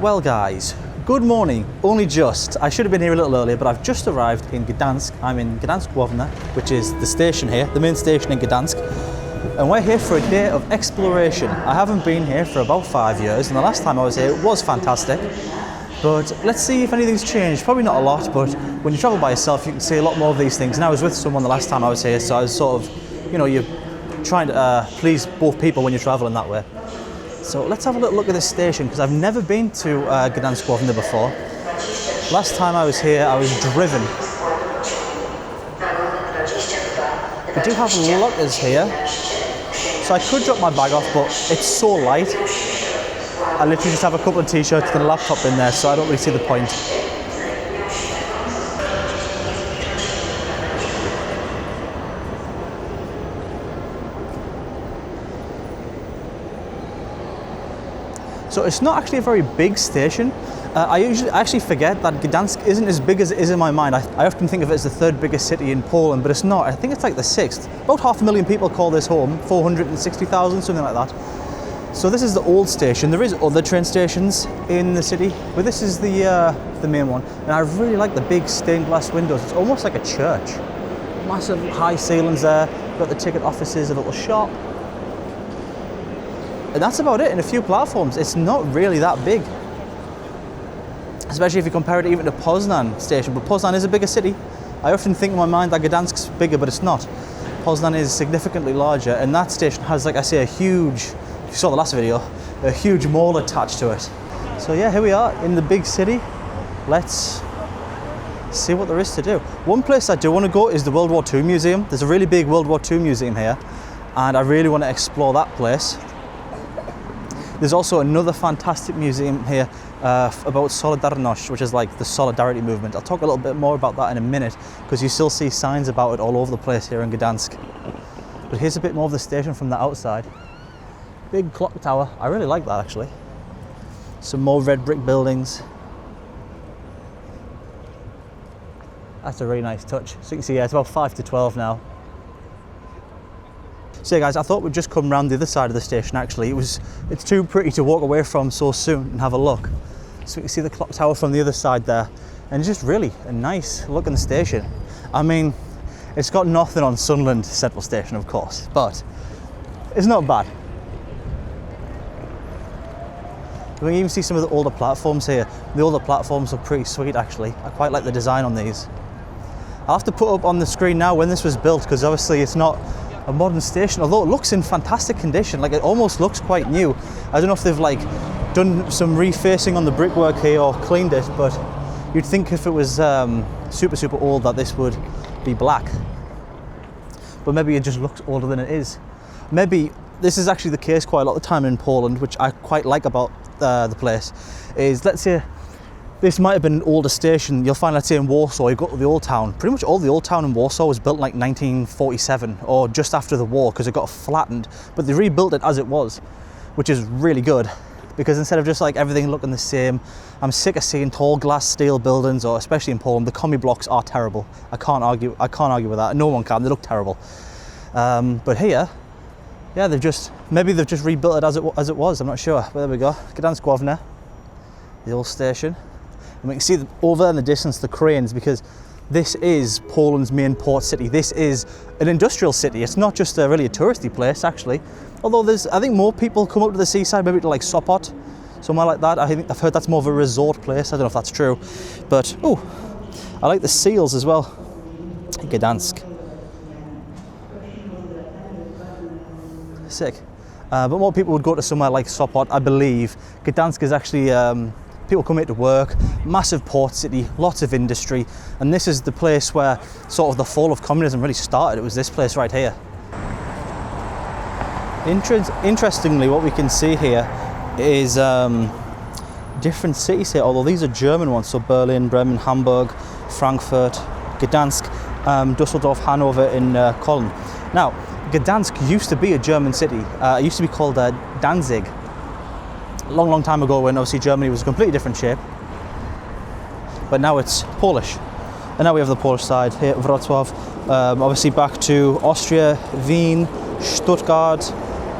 Well guys, good morning, only just. I should have been here a little earlier, but I've just arrived in Gdańsk. I'm in Gdańsk, which is the station here, the main station in Gdańsk. And we're here for a day of exploration. I haven't been here for about 5 years, and the last time I was here it was fantastic. But let's see if anything's changed. Probably not a lot, but when you travel by yourself, you can see a lot more of these things. And I was with someone the last time I was here, so I was sort of, you know, you're trying to please both people when you're traveling that way. So let's have a little look at this station, because I've never been to Gdańsk before. Last time I was here, I was driven. We do have lockers here, so I could drop my bag off, but it's so light. I literally just have a couple of t-shirts and a laptop in there, so I don't really see the point. So it's not actually a very big station. I actually forget that Gdańsk isn't as big as it is in my mind. I often think of it as the third biggest city in Poland, but it's not. I think it's like the sixth. About 500,000 people call this home, 460,000, something like that. So this is the old station. There is other train stations in the city, but this is the main one. And I really like the big stained glass windows. It's almost like a church. Massive high ceilings there. Got the ticket offices, a little shop. And that's about it, in a few platforms. It's not really that big. Especially if you compare it even to Poznan station. But Poznan is a bigger city. I often think in my mind that Gdańsk's bigger, but it's not. Poznan is significantly larger, and that station has, like I say, a huge, if you saw the last video, a huge mall attached to it. So yeah, here we are in the big city. Let's see what there is to do. One place I do want to go is the World War II Museum. There's a really big World War II museum here, and I really want to explore that place. There's also another fantastic museum here about Solidarność, which is like the solidarity movement. I'll talk a little bit more about that in a minute, because you still see signs about it all over the place here in Gdańsk. But here's a bit more of the station from the outside. Big clock tower. I really like that actually. Some more red brick buildings. That's a really nice touch. So you can see, yeah, it's about 5 to 12 now. So yeah guys, I thought we'd just come round the other side of the station actually. It's too pretty to walk away from so soon and have a look. So you can see the clock tower from the other side there. And it's just really a nice looking station. I mean, it's got nothing on Sunderland Central Station of course, but it's not bad. You can even see some of the older platforms here. The older platforms are pretty sweet actually. I quite like the design on these. I'll have to put up on the screen now when this was built, because obviously it's not a modern station, although it looks in fantastic condition. Like, it almost looks quite new. I don't know if they've like done some refacing on the brickwork here or cleaned it, but you'd think if it was super old that this would be black. But maybe it just looks older than it is. Maybe this is actually the case quite a lot of the time in Poland, which I quite like about the place, is, let's say, this might have been an older station. You'll find, let's say in Warsaw, you've got the old town. Pretty much all the old town in Warsaw was built in like 1947 or just after the war, because it got flattened, but they rebuilt it as it was, which is really good, because instead of just like everything looking the same, I'm sick of seeing tall glass steel buildings, or especially in Poland, the commie blocks are terrible. I can't argue with that. No one can, they look terrible. But here, yeah, maybe they've just rebuilt it as it was, I'm not sure. But there we go, Gdańsk, the old station. And we can see over there in the distance the cranes, because this is Poland's main port city. This is an industrial city. It's not just really a touristy place actually. Although I think more people come up to the seaside, maybe to like Sopot, somewhere like that. I've heard that's more of a resort place. I don't know if that's true. But, oh, I like the seals as well. Gdansk. Sick. But more people would go to somewhere like Sopot, I believe. Gdansk is actually, people come here to work, massive port city, lots of industry, and this is the place where sort of the fall of communism really started. It was this place right here. Interestingly, what we can see here is different cities here, although these are German ones, so Berlin, Bremen, Hamburg, Frankfurt, Gdansk, Dusseldorf, Hanover, and Cologne. Now, Gdansk used to be a German city. It used to be called Danzig. A long time ago, when obviously Germany was a completely different shape. But now it's Polish. And now we have the Polish side here, Wrocław. Obviously back to Austria, Wien, Stuttgart,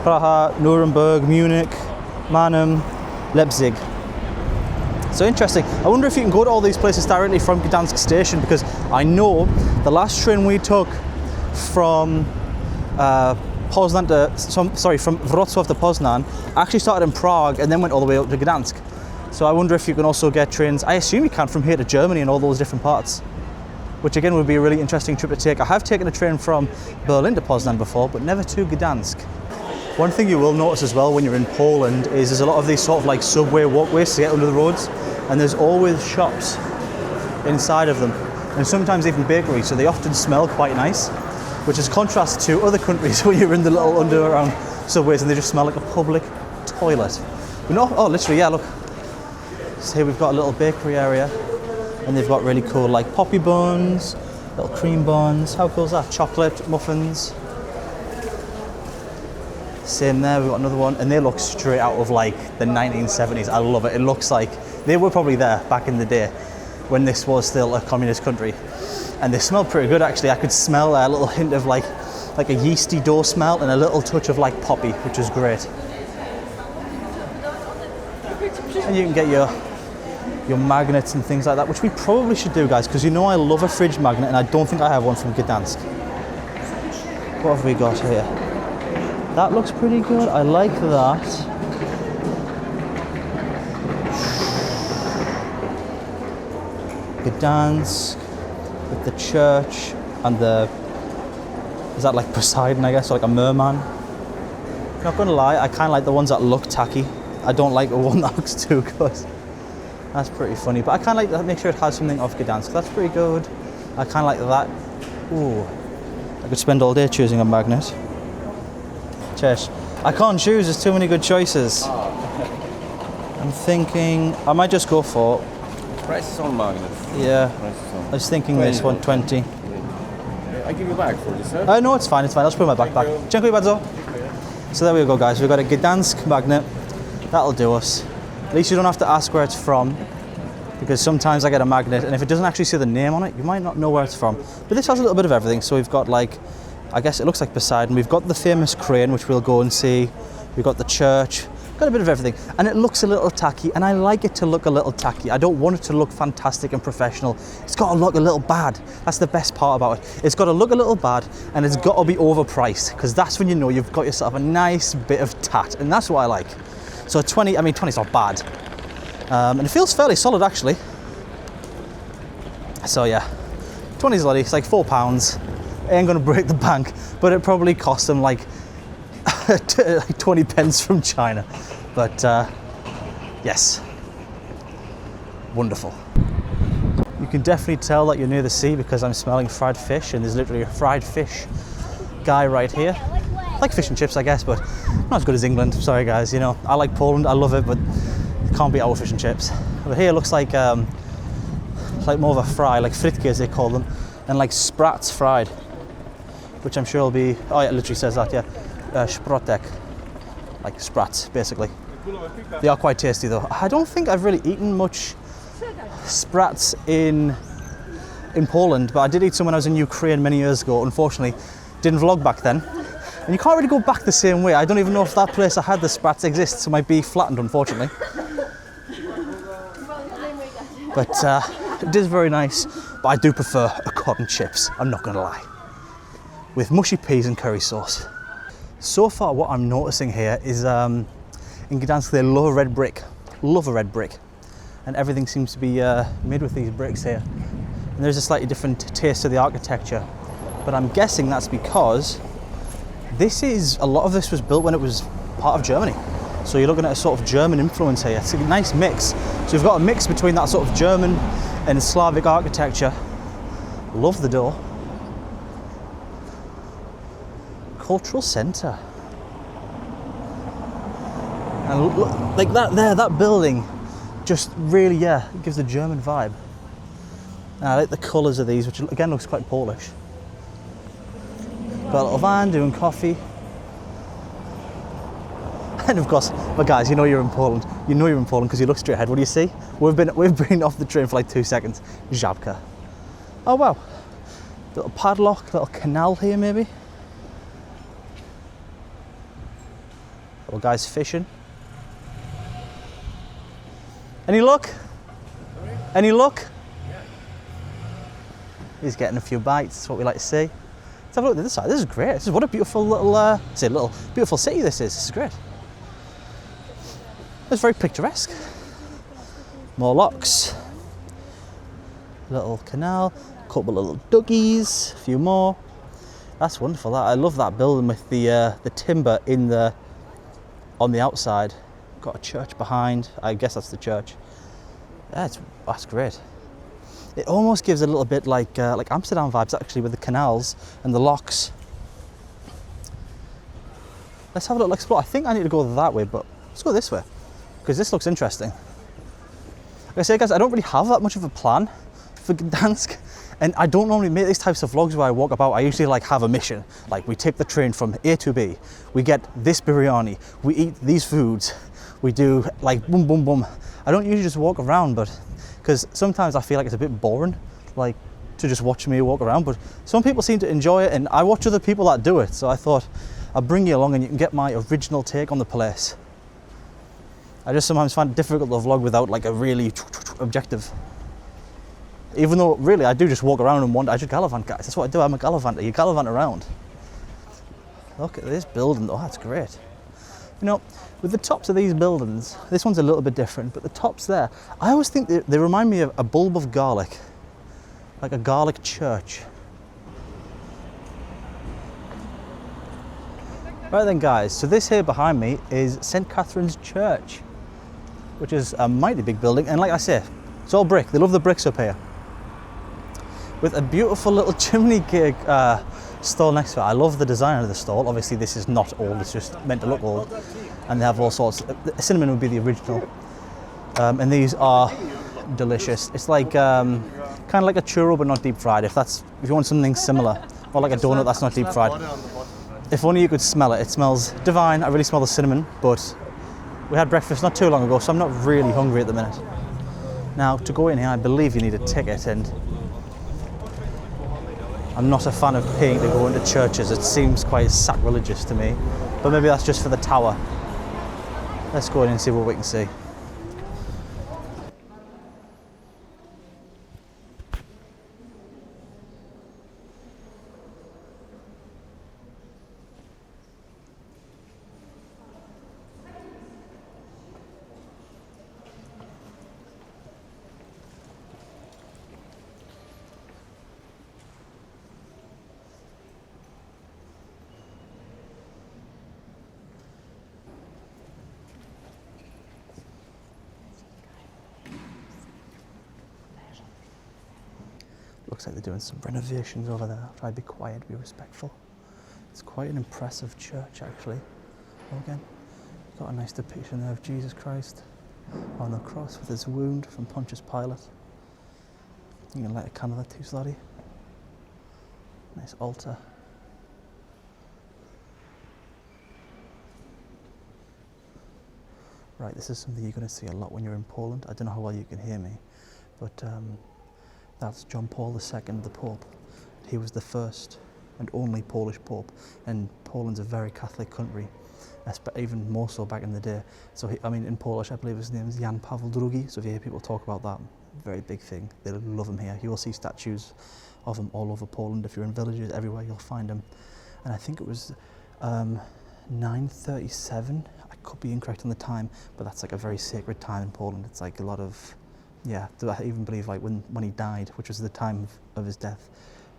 Praha, Nuremberg, Munich, Mannheim, Leipzig. So interesting. I wonder if you can go to all these places directly from Gdansk station, because I know the last train we took from Poznan from Wrocław to Poznan actually started in Prague and then went all the way up to Gdansk. So I wonder if you can also get trains, I assume you can, from here to Germany and all those different parts, which again would be a really interesting trip to take. I have taken a train from Berlin to Poznan before, but never to Gdansk. One thing you will notice as well when you're in Poland is there's a lot of these sort of like subway walkways to get under the roads, and there's always shops inside of them, and sometimes even bakeries, so they often smell quite nice, which is contrast to other countries where you're in the little underground subways and they just smell like a public toilet. But no, oh literally, yeah, look. So here we've got a little bakery area, and they've got really cool like poppy buns, little cream buns. How cool is that? Chocolate muffins. Same there, we've got another one, and they look straight out of like the 1970s. I love it. It looks like they were probably there back in the day when this was still a communist country. And they smell pretty good actually. I could smell a little hint of like a yeasty dough smell and a little touch of like poppy, which is great. And you can get your magnets and things like that, which we probably should do, guys, because you know I love a fridge magnet and I don't think I have one from Gdansk. What have we got here? That looks pretty good. I like that. Gdansk with the church and the, is that like Poseidon, I guess, or like a merman? Not gonna lie, I kind of like the ones that look tacky. I don't like the one that looks too good. That's pretty funny, but I kind of like that. Make sure it has something off Gdansk. That's pretty good. I kind of like that. Ooh, I could spend all day choosing a magnet. Cheers. I can't choose, there's too many good choices. I'm thinking, I might just go for... Prices on magnets. Yeah, I was thinking this one, 20. I give you back for this, huh? No, it's fine, I'll just put it in my backpack. Dziękuję bardzo. So there we go, guys. We've got a Gdansk magnet. That'll do us. At least you don't have to ask where it's from, because sometimes I get a magnet and if it doesn't actually say the name on it, you might not know where it's from. But this has a little bit of everything. So we've got like, I guess it looks like Poseidon. We've got the famous crane, which we'll go and see. We've got the church. Got a bit of everything. And it looks a little tacky, and I like it to look a little tacky. I don't want it to look fantastic and professional. It's got to look a little bad. That's the best part about it. It's got to look a little bad, and it's got to be overpriced, because that's when you know you've got yourself a nice bit of tat, and that's what I like. So 20, I mean 20's not bad. And it feels fairly solid actually. So yeah, 20 zloty, it's like £4. Ain't gonna break the bank, but it probably cost them like 20 pence from China. But yes, wonderful. You can definitely tell that you're near the sea because I'm smelling fried fish, and there's literally a fried fish guy right here. Like fish and chips, I guess, but not as good as England. Sorry guys, you know, I like Poland, I love it, but it can't beat our fish and chips. But here it looks like more of a fry, like fritki as they call them, and like sprats fried, which I'm sure will be, oh yeah, it literally says that, yeah. Sprotek, like sprats, basically. They are quite tasty though. I don't think I've really eaten much sprats in Poland, but I did eat some when I was in Ukraine many years ago. Unfortunately, didn't vlog back then. And you can't really go back the same way. I don't even know if that place I had the sprats exists, so it might be flattened, unfortunately. But it is very nice, but I do prefer a cod chips, I'm not gonna lie. With mushy peas and curry sauce. So far what I'm noticing here is in Gdansk they love a red brick. Love a red brick. And everything seems to be made with these bricks here. And there's a slightly different taste to the architecture. But I'm guessing that's because a lot of this was built when it was part of Germany. So you're looking at a sort of German influence here. It's a nice mix. So you've got a mix between that sort of German and Slavic architecture. Love the door. Cultural centre. And look, like that there, that building just really, yeah, it gives the German vibe. And I like the colours of these, which again looks quite Polish. Got a little van doing coffee. And of course, but guys, you know you're in Poland. You know you're in Poland because you look straight ahead. What do you see? We've been off the train for like 2 seconds. Żabka. Oh wow. Little padlock, little canal here maybe. Little guys fishing. Any luck? Any luck? He's getting a few bites, that's what we like to see. Let's have a look at this side. This is great. This is what a beautiful little, beautiful city this is. This is great. It's very picturesque. More locks. Little canal, a couple of little duggies, a few more. That's wonderful. That I love that building with the timber on the outside. Got a church behind. I guess that's the church. Yeah, that's great. It almost gives a little bit like Amsterdam vibes actually, with the canals and the locks. Let's have a little explore. I think I need to go that way, but let's go this way because this looks interesting. Like I say, guys, I don't really have that much of a plan for Gdansk, and I don't normally make these types of vlogs where I walk about. I usually like have a mission. Like we take the train from A to B, we get this biryani, we eat these foods, we do like boom boom boom. I don't usually just walk around, but because sometimes I feel like it's a bit boring, like to just watch me walk around, but some people seem to enjoy it, and I watch other people that do it, so I thought I'd bring you along and you can get my original take on the place. I just sometimes find it difficult to vlog without like a really objective. Even though really I do just walk around and wander. I just gallivant, guys. That's what I do. I'm a gallivanter. You gallivant around. Look at this building. Oh, that's great. You know, with the tops of these buildings, this one's a little bit different, but the tops there, I always think they remind me of a bulb of garlic, like a garlic church. Right then, guys, so this here behind me is St. Catherine's Church, which is a mighty big building, and like I say, it's all brick. They love the bricks up here. With a beautiful little chimney cake stall next to it. I love the design of the stall. Obviously this is not old, it's just meant to look old. And they have all sorts. Cinnamon would be the original. And these are delicious. It's like kind of like a churro but not deep fried, if you want something similar. Or like a donut that's not deep fried. If only you could smell it. It smells divine. I really smell the cinnamon, but we had breakfast not too long ago, so I'm not really hungry at the minute. Now, to go in here, I believe you need a ticket, and I'm not a fan of paying to go into churches. It seems quite sacrilegious to me, but maybe that's just for the tower. Let's go in and see what we can see. Looks like they're doing some renovations over there. Try to be quiet, be respectful. It's quite an impressive church, actually. Oh, again, got a nice depiction there of Jesus Christ on the cross with his wound from Pontius Pilate. You can light a candle there too, Slotty. Nice altar. Right, this is something you're going to see a lot when you're in Poland. I don't know how well you can hear me, but that's John Paul II, the Pope. He was the first and only Polish Pope, and Poland's a very Catholic country, even more so back in the day. So, in Polish, I believe his name is Jan Paweł II, so if you hear people talk about that, very big thing. They love him here. You will see statues of him all over Poland. If you're in villages, everywhere you'll find him. And I think it was 937. I could be incorrect on the time, but that's like a very sacred time in Poland. It's like a lot of, yeah, I even believe like when he died, which was the time of his death,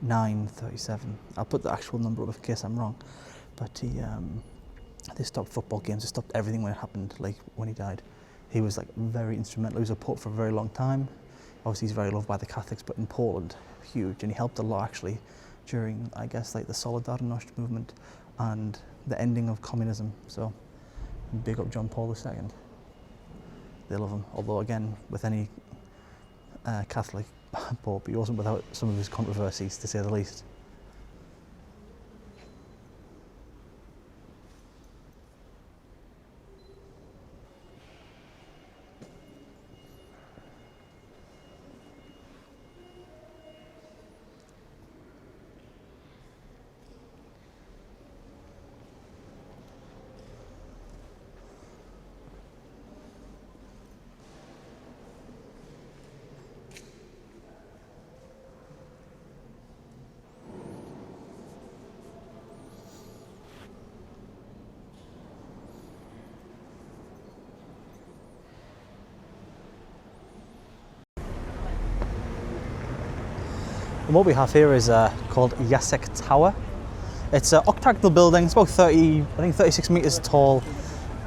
937. I'll put the actual number up in case I'm wrong. But they stopped football games, they stopped everything when it happened, like when he died. He was like very instrumental. He was a pope for a very long time. Obviously he's very loved by the Catholics, but in Poland, huge. And he helped a lot actually during, I guess, like the Solidarność movement and the ending of communism. So big up John Paul II. They love him. Although again, with any Catholic pope, he wasn't without some of his controversies, to say the least. what we have here is called Jacek Tower. It's an octagonal building. It's about 36 meters tall,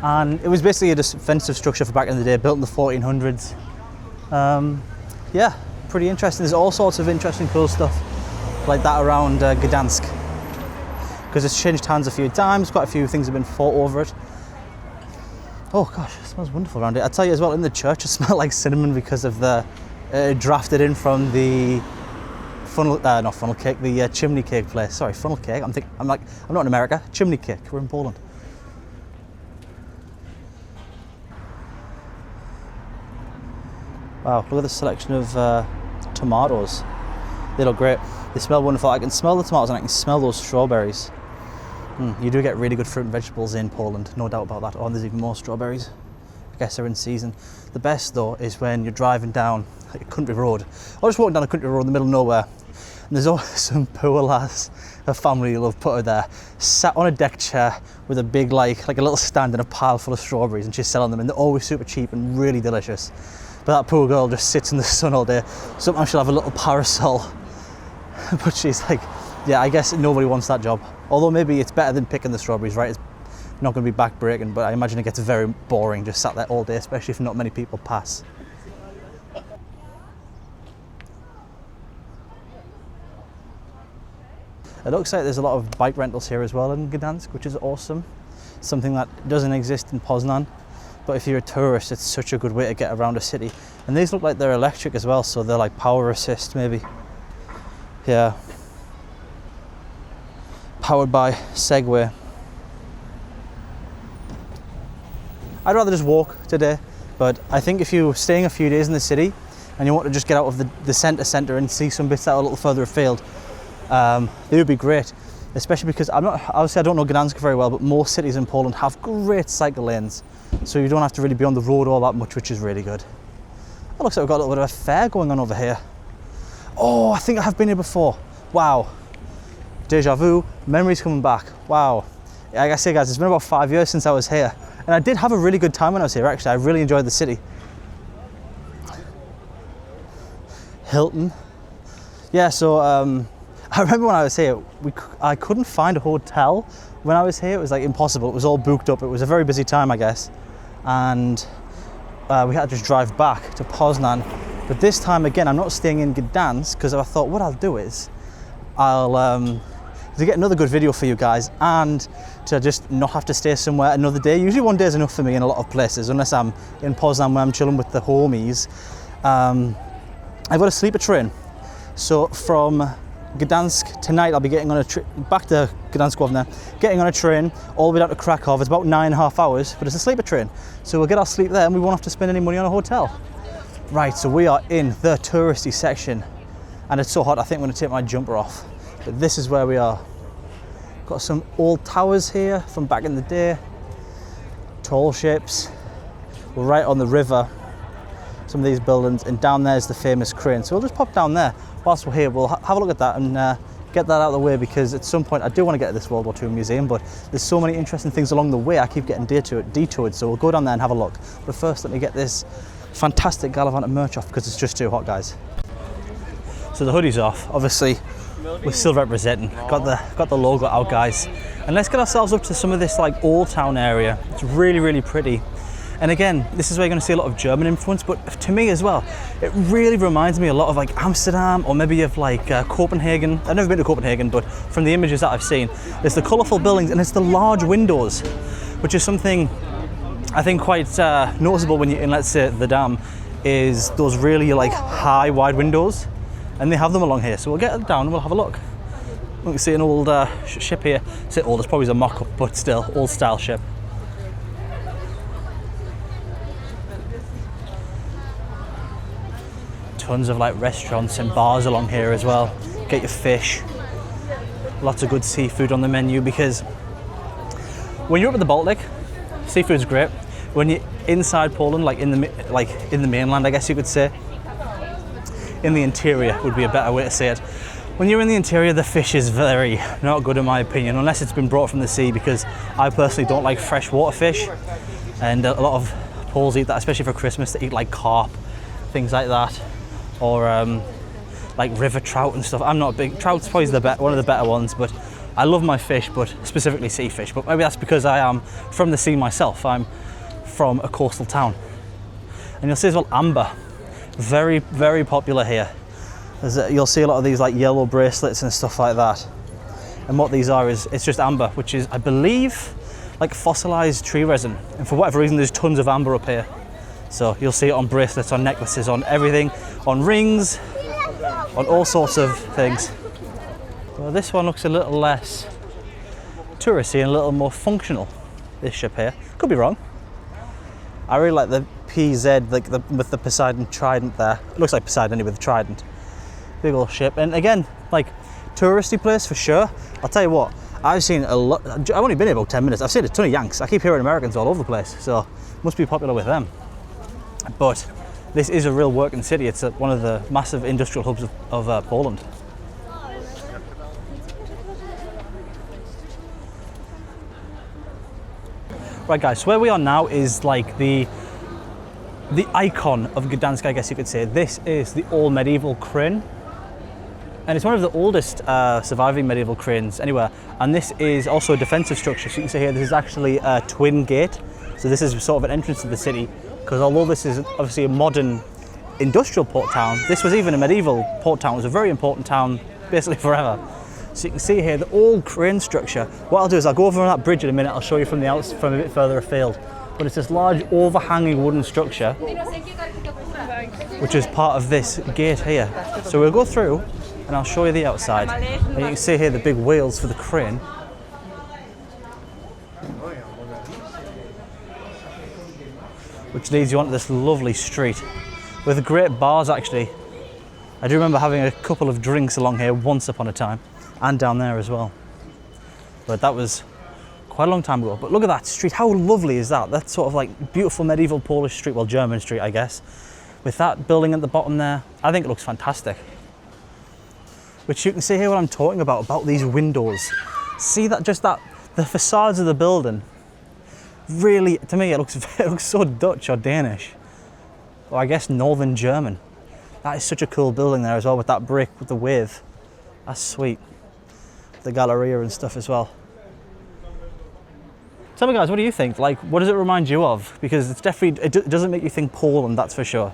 and it was basically a defensive structure for back in the day, built in the 1400s. Yeah, pretty interesting. There's all sorts of interesting, cool stuff like that around Gdansk, because it's changed hands a few times. Quite a few things have been fought over it. Oh gosh, it smells wonderful around it. I tell you as well, in the church it smelled like cinnamon because of the drafted in from the not funnel cake, the chimney cake place. Sorry, funnel cake. I'm not in America. Chimney cake. We're in Poland. Wow, look at the selection of tomatoes. They look great. They smell wonderful. I can smell the tomatoes and I can smell those strawberries. You do get really good fruit and vegetables in Poland, no doubt about that. Oh, and there's even more strawberries. I guess they're in season. The best though is when you're driving down like a country road, or just walking down a country road in the middle of nowhere, and there's always some poor lass, a family you'll have put her there, sat on a deck chair with a big like a little stand and a pile full of strawberries, and she's selling them, and they're always super cheap and really delicious. But that poor girl just sits in the sun all day. Sometimes she'll have a little parasol, but she's like, yeah, I guess nobody wants that job. Although maybe it's better than picking the strawberries, right? It's not going to be back-breaking, but I imagine it gets very boring just sat there all day, especially if not many people pass. It looks like there's a lot of bike rentals here as well in Gdansk, which is awesome. Something that doesn't exist in Poznan, but if you're a tourist, it's such a good way to get around a city. And these look like they're electric as well, so they're like power assist maybe. Yeah. Powered by Segway. I'd rather just walk today, but I think if you're staying a few days in the city and you want to just get out of the centre and see some bits that are a little further afield, they would be great, especially because obviously I don't know Gdansk very well, but most cities in Poland have great cycle lanes, so you don't have to really be on the road all that much, which is really good. It looks like we've got a little bit of a fair going on over here. Oh, I think I have been here before. Wow. Deja vu, memories coming back. Wow. Like I say guys, it's been about 5 years since I was here, and I did have a really good time when I was here actually. I really enjoyed the city. Hilton. Yeah, so I remember when I was here, I couldn't find a hotel when I was here. It was like impossible. It was all booked up. It was a very busy time, I guess. And we had to just drive back to Poznan. But this time again, I'm not staying in Gdansk because I thought what I'll do is I'll to get another good video for you guys and to just not have to stay somewhere another day. Usually one day is enough for me in a lot of places, unless I'm in Poznan where I'm chilling with the homies. I've got a sleeper train. So from Gdansk tonight, I'll be getting on a train back to Gdansk, getting on a train all the way down to Krakow. It's about 9.5 hours, but it's a sleeper train. So we'll get our sleep there and we won't have to spend any money on a hotel. Right, so we are in the touristy section and it's so hot, I think I'm going to take my jumper off. But this is where we are. Got some old towers here from back in the day. Tall ships. We're right on the river. Some of these buildings, and down there is the famous crane. So we'll just pop down there. Whilst we're here, we'll have a look at that and get that out of the way, because at some point I do want to get to this World War II museum, but there's so many interesting things along the way, I keep getting detoured, so we'll go down there and have a look. But first, let me get this fantastic Gallivant merch off, because it's just too hot, guys. So the hoodie's off, obviously. We're still representing. Got the logo out, guys. And let's get ourselves up to some of this like old town area. It's really, really pretty. And again, this is where you're going to see a lot of German influence, but to me as well, it really reminds me a lot of like Amsterdam, or maybe of like Copenhagen. I've never been to Copenhagen, but from the images that I've seen, there's the colourful buildings and it's the large windows, which is something I think quite noticeable when you're in, let's say, the Dam, is those really like high, wide windows. And they have them along here, so we'll get down and we'll have a look. We can see an old ship here. I say old, it's probably a mock-up, but still, old style ship. Tons of like restaurants and bars along here as well. Get your fish. Lots of good seafood on the menu, because when you're up at the Baltic, seafood's great. When you're inside Poland, like in the mainland, I guess you could say, in the interior would be a better way to say it. When you're in the interior, the fish is very not good in my opinion, unless it's been brought from the sea, because I personally don't like freshwater fish, and a lot of Poles eat that, especially for Christmas. They eat like carp, things like that, or like river trout and stuff. I'm not a big, trout's probably one of the better ones, but I love my fish, but specifically sea fish. But maybe that's because I am from the sea myself. I'm from a coastal town. And you'll see as well amber, very, very popular here. You'll see a lot of these like yellow bracelets and stuff like that. And what these are is, it's just amber, which is, I believe, like fossilized tree resin. And for whatever reason, there's tons of amber up here. So you'll see it on bracelets, on necklaces, on everything, on rings, on all sorts of things. Well, this one looks a little less touristy and a little more functional, this ship here. Could be wrong. I really like the PZ, like with the Poseidon trident there. It looks like Poseidon anyway, with the trident. Big old ship. And again, like touristy place for sure. I'll tell you what, I've seen a lot. I've only been here about 10 minutes. I've seen a ton of Yanks. I keep hearing Americans all over the place, so must be popular with them. But this is a real working city. It's one of the massive industrial hubs of Poland. Right guys, so where we are now is like the icon of Gdansk, I guess you could say. This is the old medieval crane. And it's one of the oldest surviving medieval cranes anywhere. And this is also a defensive structure. So you can see here, this is actually a twin gate. So this is sort of an entrance to the city. Because although this is obviously a modern industrial port town, this was even a medieval port town. It was a very important town basically forever. So you can see here the old crane structure. What I'll do is I'll go over on that bridge in a minute. I'll show you from a bit further afield. But it's this large overhanging wooden structure, which is part of this gate here. So we'll go through and I'll show you the outside. And you can see here the big wheels for the crane. Which leads you onto this lovely street with great bars actually. I do remember having a couple of drinks along here once upon a time, and down there as well. But that was quite a long time ago. But look at that street, how lovely is that? That's sort of like beautiful medieval Polish street, well, German street, I guess. With that building at the bottom there, I think it looks fantastic. Which you can see here what I'm talking about these windows. See that, the facades of the building, really, to me, it looks so Dutch or Danish. Or I guess Northern German. That is such a cool building there as well, with that brick, with the width. That's sweet. The Galleria and stuff as well. Tell me guys, what do you think? Like, what does it remind you of? Because it's definitely, it doesn't make you think Poland, that's for sure.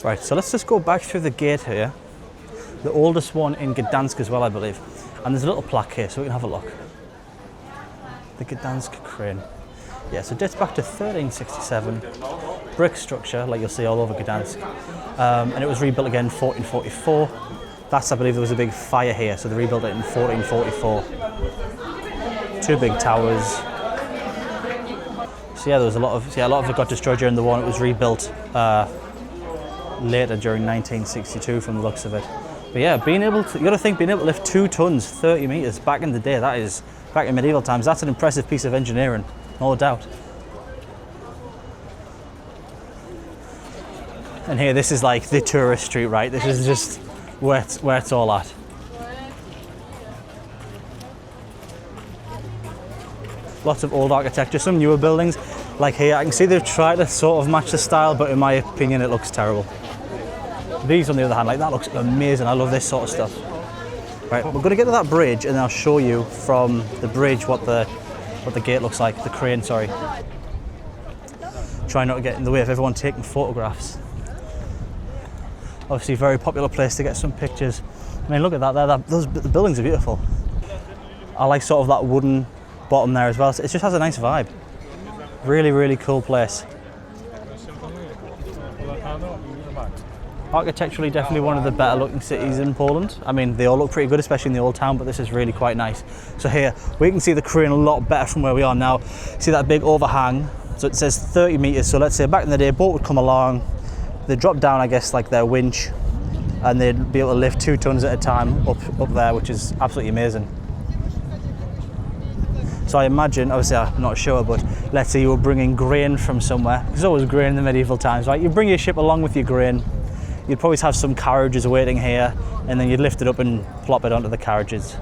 Right, so let's just go back through the gate here. The oldest one in Gdansk as well, I believe. And there's a little plaque here, so we can have a look. The Gdansk crane. Yeah, so it dates back to 1367. Brick structure, like you'll see all over Gdansk. And it was rebuilt again in 1444. That's, I believe, there was a big fire here, so they rebuilt it in 1444. Two big towers. So yeah, there was a lot of it got destroyed during the war. It was rebuilt later during 1962 from the looks of it. But yeah, you gotta think, being able to lift 2 tons, 30 meters back in the day, that is, back in medieval times, that's an impressive piece of engineering, no doubt. And here, this is like the tourist street, right? This is just where it's all at. Lots of old architecture, some newer buildings. Like here, I can see they've tried to sort of match the style, but in my opinion, it looks terrible. These, on the other hand, like that looks amazing. I love this sort of stuff. Right, we're going to get to that bridge, and I'll show you from the bridge what the gate looks like, the crane, sorry. Try not to get in the way of everyone taking photographs. Obviously, a very popular place to get some pictures. I mean, look at that there. The buildings are beautiful. I like sort of that wooden bottom there as well. It just has a nice vibe. Really, really cool place. Architecturally, definitely one of the better looking cities in Poland. I mean, they all look pretty good, especially in the old town, but this is really quite nice. So here, we can see the crane a lot better from where we are now. See that big overhang? So it says 30 meters. So let's say back in the day, a boat would come along, they'd drop down, I guess, like their winch, and they'd be able to lift 2 tons at a time up there, which is absolutely amazing. So I imagine, obviously I'm not sure, but let's say you were bringing grain from somewhere. There's always grain in the medieval times, right? You bring your ship along with your grain. You'd probably have some carriages waiting here, and then you'd lift it up and plop it onto the carriages.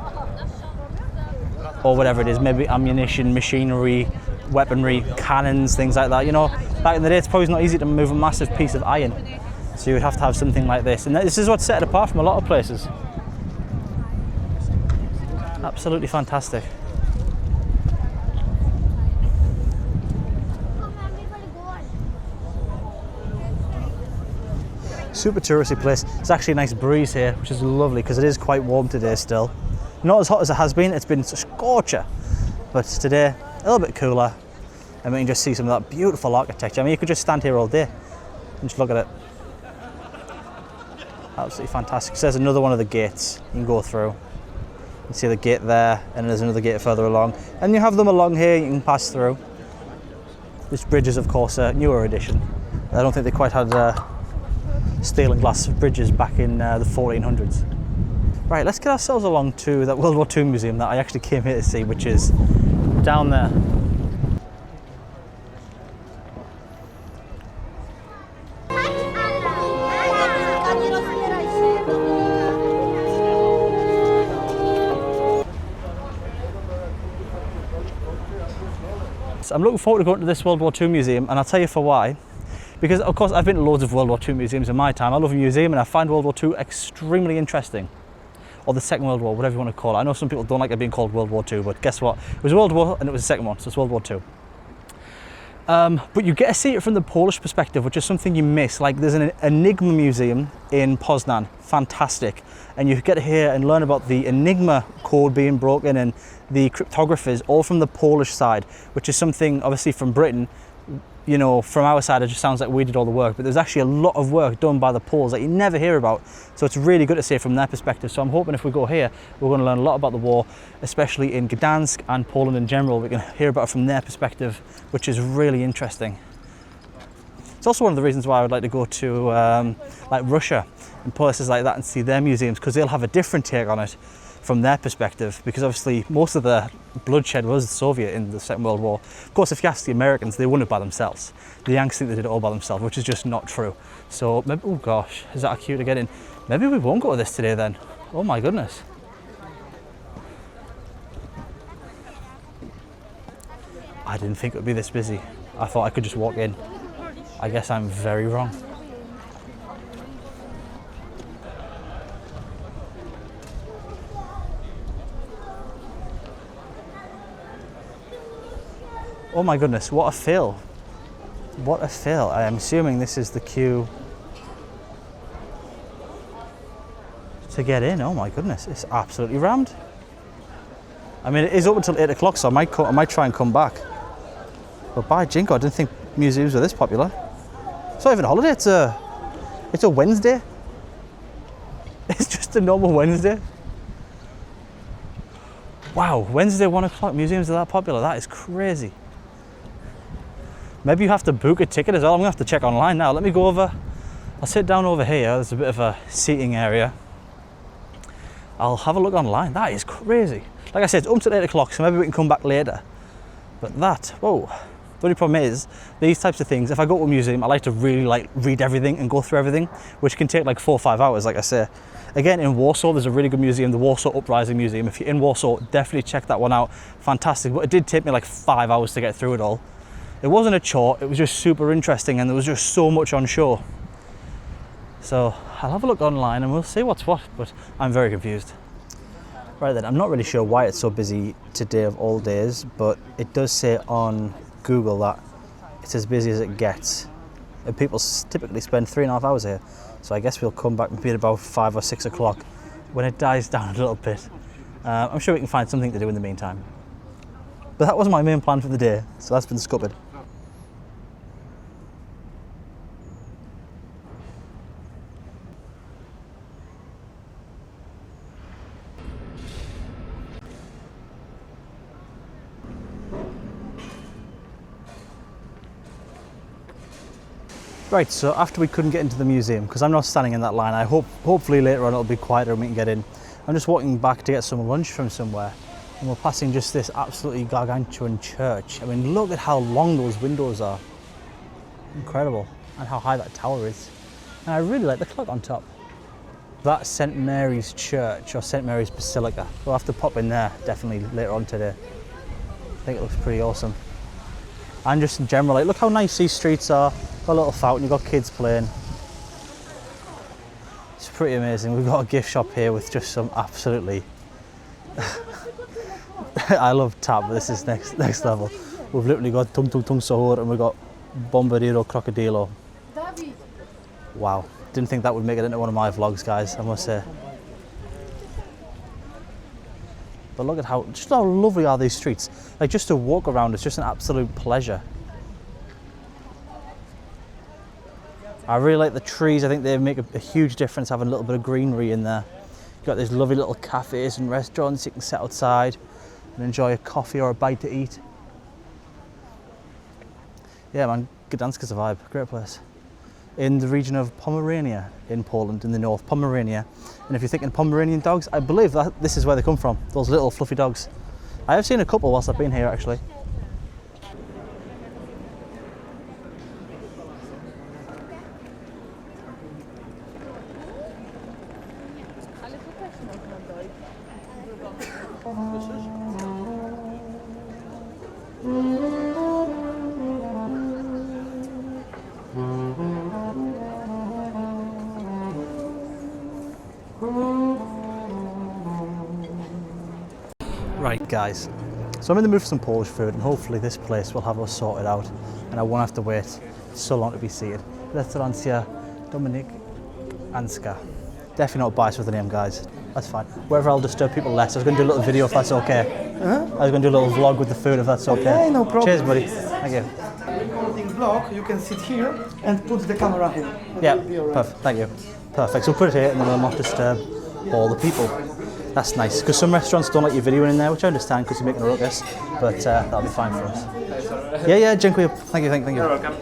Or whatever it is, maybe ammunition, machinery, weaponry, cannons, things like that. You know, back in the day, it's probably not easy to move a massive piece of iron. So you would have to have something like this. And this is what set it apart from a lot of places. Absolutely fantastic. Super touristy place. It's actually a nice breeze here, which is lovely because it is quite warm today still. Not as hot as it has been, it's been such a scorcher. But today, a little bit cooler. And we can just see some of that beautiful architecture. I mean, you could just stand here all day and just look at it. Absolutely fantastic. So there's another one of the gates you can go through. You see the gate there, and there's another gate further along. And you have them along here you can pass through. This bridge is, of course, a newer edition. I don't think they quite had steel and glass bridges back in the 1400s. Right, let's get ourselves along to that World War II museum that I actually came here to see, which is down there. I'm looking forward to going to this World War II museum, and I'll tell you for why. Because of course I've been to loads of World War II museums in my time. I love a museum and I find World War II extremely interesting. Or the Second World War, whatever you want to call it. I know some people don't like it being called World War II, but guess what? It was a World War and it was the second one, so it's World War II. But you get to see it from the Polish perspective, which is something you miss. Like there's an Enigma museum in Poznan, fantastic. And you get to hear and learn about the Enigma code being broken and the cryptographers, all from the Polish side, which is something obviously from Britain. You know, from our side, it just sounds like we did all the work, but there's actually a lot of work done by the Poles that you never hear about. So it's really good to see it from their perspective. So I'm hoping if we go here, we're going to learn a lot about the war, especially in Gdansk and Poland in general. We can hear about it from their perspective, which is really interesting. It's also one of the reasons why I would like to go to like Russia and places like that and see their museums, because they'll have a different take on it from their perspective, because obviously most of the bloodshed was Soviet in the Second World War. Of course, if you ask the Americans, they wouldn't have by themselves. The Yanks think they did it all by themselves, which is just not true. So maybe, oh gosh, is that cute to get in? Maybe we won't go to this today then. Oh my goodness. I didn't think it would be this busy. I thought I could just walk in. I guess I'm very wrong. Oh my goodness, what a fill. What a fill. I'm assuming this is the queue to get in. Oh my goodness, it's absolutely rammed. I mean, it is open until 8 o'clock, so I might try and come back. But by jingo, I didn't think museums were this popular. It's not even a holiday, it's a Wednesday. It's just a normal Wednesday. Wow, Wednesday 1 o'clock, museums are that popular, that is crazy. Maybe you have to book a ticket as well. I'm gonna have to check online now. Let me go over, I'll sit down over here. There's a bit of a seating area. I'll have a look online. That is crazy. Like I said, it's up to 8 o'clock, so maybe we can come back later. But that, whoa. The only problem is, these types of things, if I go to a museum, I like to really read everything and go through everything, which can take like 4 or 5 hours, like I say. Again, in Warsaw, there's a really good museum, the Warsaw Uprising Museum. If you're in Warsaw, definitely check that one out. Fantastic, but it did take me like 5 hours to get through it all. It wasn't a chore, it was just super interesting, and there was just so much on show. So I'll have a look online and we'll see what's what, but I'm very confused. Right then, I'm not really sure why it's so busy today of all days, but it does say on Google that it's as busy as it gets. And people typically spend 3.5 hours here. So I guess we'll come back maybe at about 5 or 6 o'clock when it dies down a little bit. I'm sure we can find something to do in the meantime. But that wasn't my main plan for the day, so that's been scuppered. Right, so after we couldn't get into the museum, because I'm not standing in that line, hopefully later on it'll be quieter and we can get in. I'm just walking back to get some lunch from somewhere, and we're passing just this absolutely gargantuan church. I mean, look at how long those windows are. Incredible, and how high that tower is. And I really like the clock on top. That's St. Mary's Church, or St. Mary's Basilica. We'll have to pop in there definitely later on today. I think it looks pretty awesome. and just in general, like, look how nice these streets are. Got a little fountain, you've got kids playing. It's pretty amazing. We've got a gift shop here with just some absolutely I love tap, but this is next level. We've literally got tung tung tung sahur and we've got bombardiro crocodilo. Wow, didn't think that would make it into one of my vlogs, guys, I must say. But look at how lovely are these streets. Like, just to walk around, it's just an absolute pleasure. I really like the trees. I think they make a huge difference having a little bit of greenery in there. You've got these lovely little cafes and restaurants. You can sit outside and enjoy a coffee or a bite to eat. Yeah, man, Gdansk is a vibe. Great place. In the region of Pomerania in Poland, in the north, Pomerania. And if you're thinking Pomeranian dogs, I believe that this is where they come from, those little fluffy dogs. I have seen a couple whilst I've been here, actually. Right, guys, so I'm in the mood for some Polish food, and hopefully this place will have us sorted out and I won't have to wait so long to be seated. Restauracja Dominikańska. Definitely not biased with the name, guys. That's fine. Wherever I'll disturb people less. I was going to do a little video if that's okay. I was going to do a little vlog with the food if that's okay. Okay, no problem. Cheers, buddy. Thank you. Recording vlog, you can sit here and put the camera here. Yeah, That will be all right. perfect. Thank you. Perfect. So we'll put it here and then we'll not disturb all the people. That's nice, because some restaurants don't like you videoing in there, which I understand because you're making a ruckus, but that'll be fine for us. Yeah, dziękuję. Thank you. You're welcome.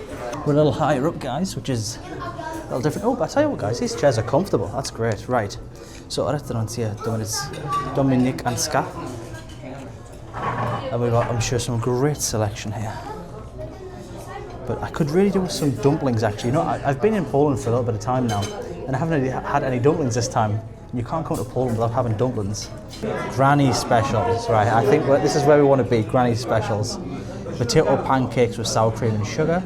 We're a little higher up, guys, which is a little different. Oh, but I tell you what, guys, these chairs are comfortable. That's great. Right. So, Restauracja Dominikańska. And we've got, I'm sure, some great selection here. But I could really do with some dumplings, actually. You know, I've been in Poland for a little bit of time now, and I haven't really had any dumplings this time. You can't come to Poland without having dumplings. Granny specials, right? I think this is where we want to be, granny specials. Potato pancakes with sour cream and sugar.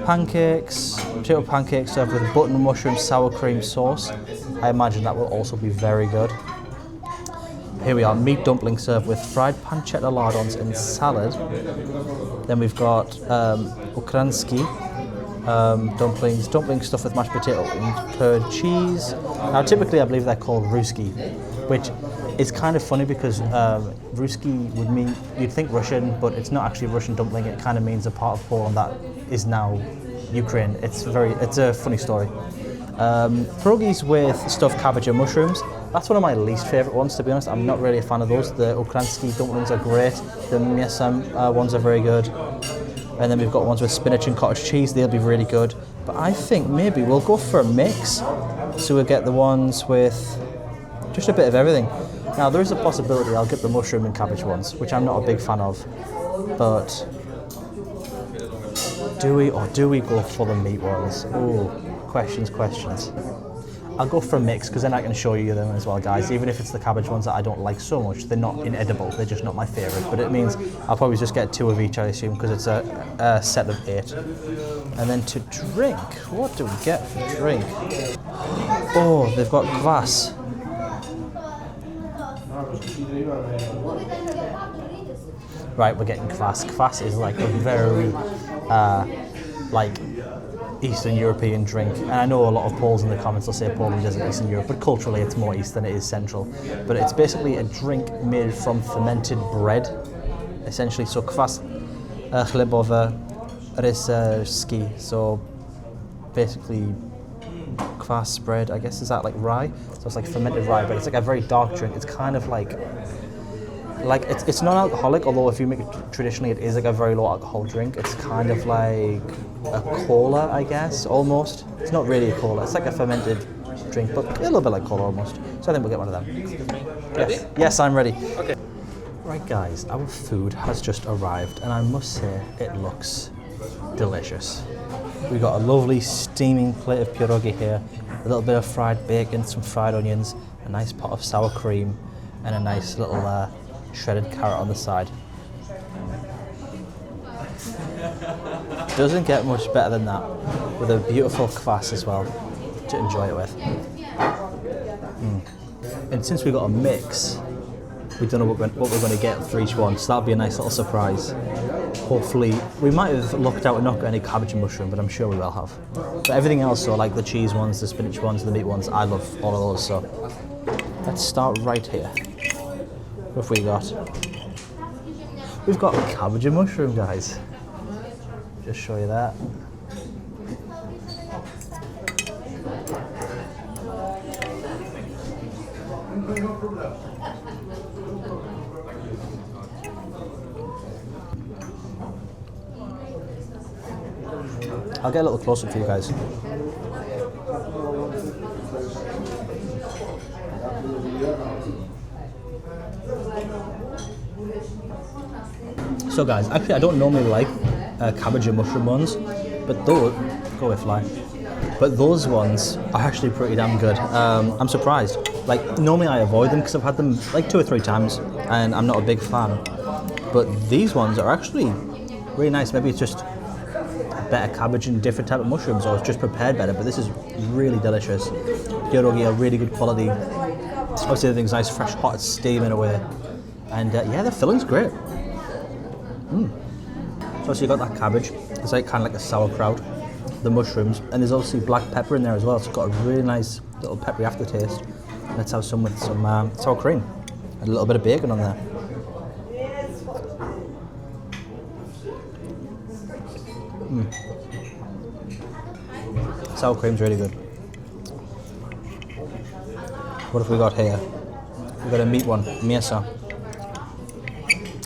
Potato pancakes served with button mushroom sour cream sauce. I imagine that will also be very good. Here we are, meat dumplings served with fried pancetta lardons and salad. Then we've got ukraiński dumplings stuffed with mashed potato and curd cheese. Now typically I believe they're called ruski, which is kind of funny because ruski would mean, you'd think Russian, but it's not actually a Russian dumpling. It kind of means a part of Poland that is now Ukraine. It's a funny story. Pierogis with stuffed cabbage and mushrooms. That's one of my least favourite ones, to be honest. I'm not really a fan of those. The ukraiński dumplings are great. The mięsem ones are very good. And then we've got ones with spinach and cottage cheese. They'll be really good. But I think maybe we'll go for a mix. So we'll get the ones with just a bit of everything. Now there is a possibility I'll get the mushroom and cabbage ones, which I'm not a big fan of. But do we go for the meat ones? Oh, questions. I'll go for a mix because then I can show you them as well, guys. Even if it's the cabbage ones that I don't like so much, they're not inedible. They're just not my favourite. But it means I'll probably just get 2 of each, I assume, because it's a set of 8. And then to drink, what do we get for drink? Oh, they've got kvass. Right, we're getting kvass. Kvass is like a very, Eastern European drink, and I know a lot of Poles in the comments will say Poland isn't Eastern Europe, but culturally it's more East than it is Central. But it's basically a drink made from fermented bread, essentially. So kwas chlebowe rycerski, so basically kwas bread, I guess, is that like rye? So it's like fermented rye, but it's like a very dark drink. It's kind of like it's non-alcoholic, although if you make it traditionally, it is like a very low alcohol drink. It's kind of like a cola, I guess, almost. It's not really a cola. It's like a fermented drink, but a little bit like cola almost. So I think we'll get one of them. Yes, I'm ready. Okay. Right, guys, our food has just arrived, and I must say it looks delicious. We've got a lovely steaming plate of pierogi here, a little bit of fried bacon, some fried onions, a nice pot of sour cream, and a nice little shredded carrot on the side. doesn't get much better than that, with a beautiful kvass as well to enjoy it with. And since we got a mix, we don't know what we're going to get for each one, so that'll be a nice little surprise. Hopefully, we might have looked out and not got any cabbage and mushroom, but I'm sure we will have. But everything else, so like the cheese ones, the spinach ones, the meat ones, I love all of those. So let's start right here. What have we got? We've got cabbage and mushroom, guys. Just show you that. I'll get a little closer for you guys. So guys, actually I don't normally like cabbage and mushroom ones, but those, go away fly. But those ones are actually pretty damn good. I'm surprised. Like normally I avoid them because I've had them like 2 or 3 times and I'm not a big fan. But these ones are actually really nice. Maybe it's just better cabbage and different type of mushrooms, or it's just prepared better, but this is really delicious. Pierogi are really good quality. Obviously everything's nice, fresh, hot, steaming away. And yeah, the filling's great. So you got that cabbage, it's like kind of like a sauerkraut, the mushrooms, and there's obviously black pepper in there as well, so it's got a really nice little peppery aftertaste. Let's have some with some sour cream and a little bit of bacon on there. Sour cream's really good. What have we got here? We've got a meat one, mięsa,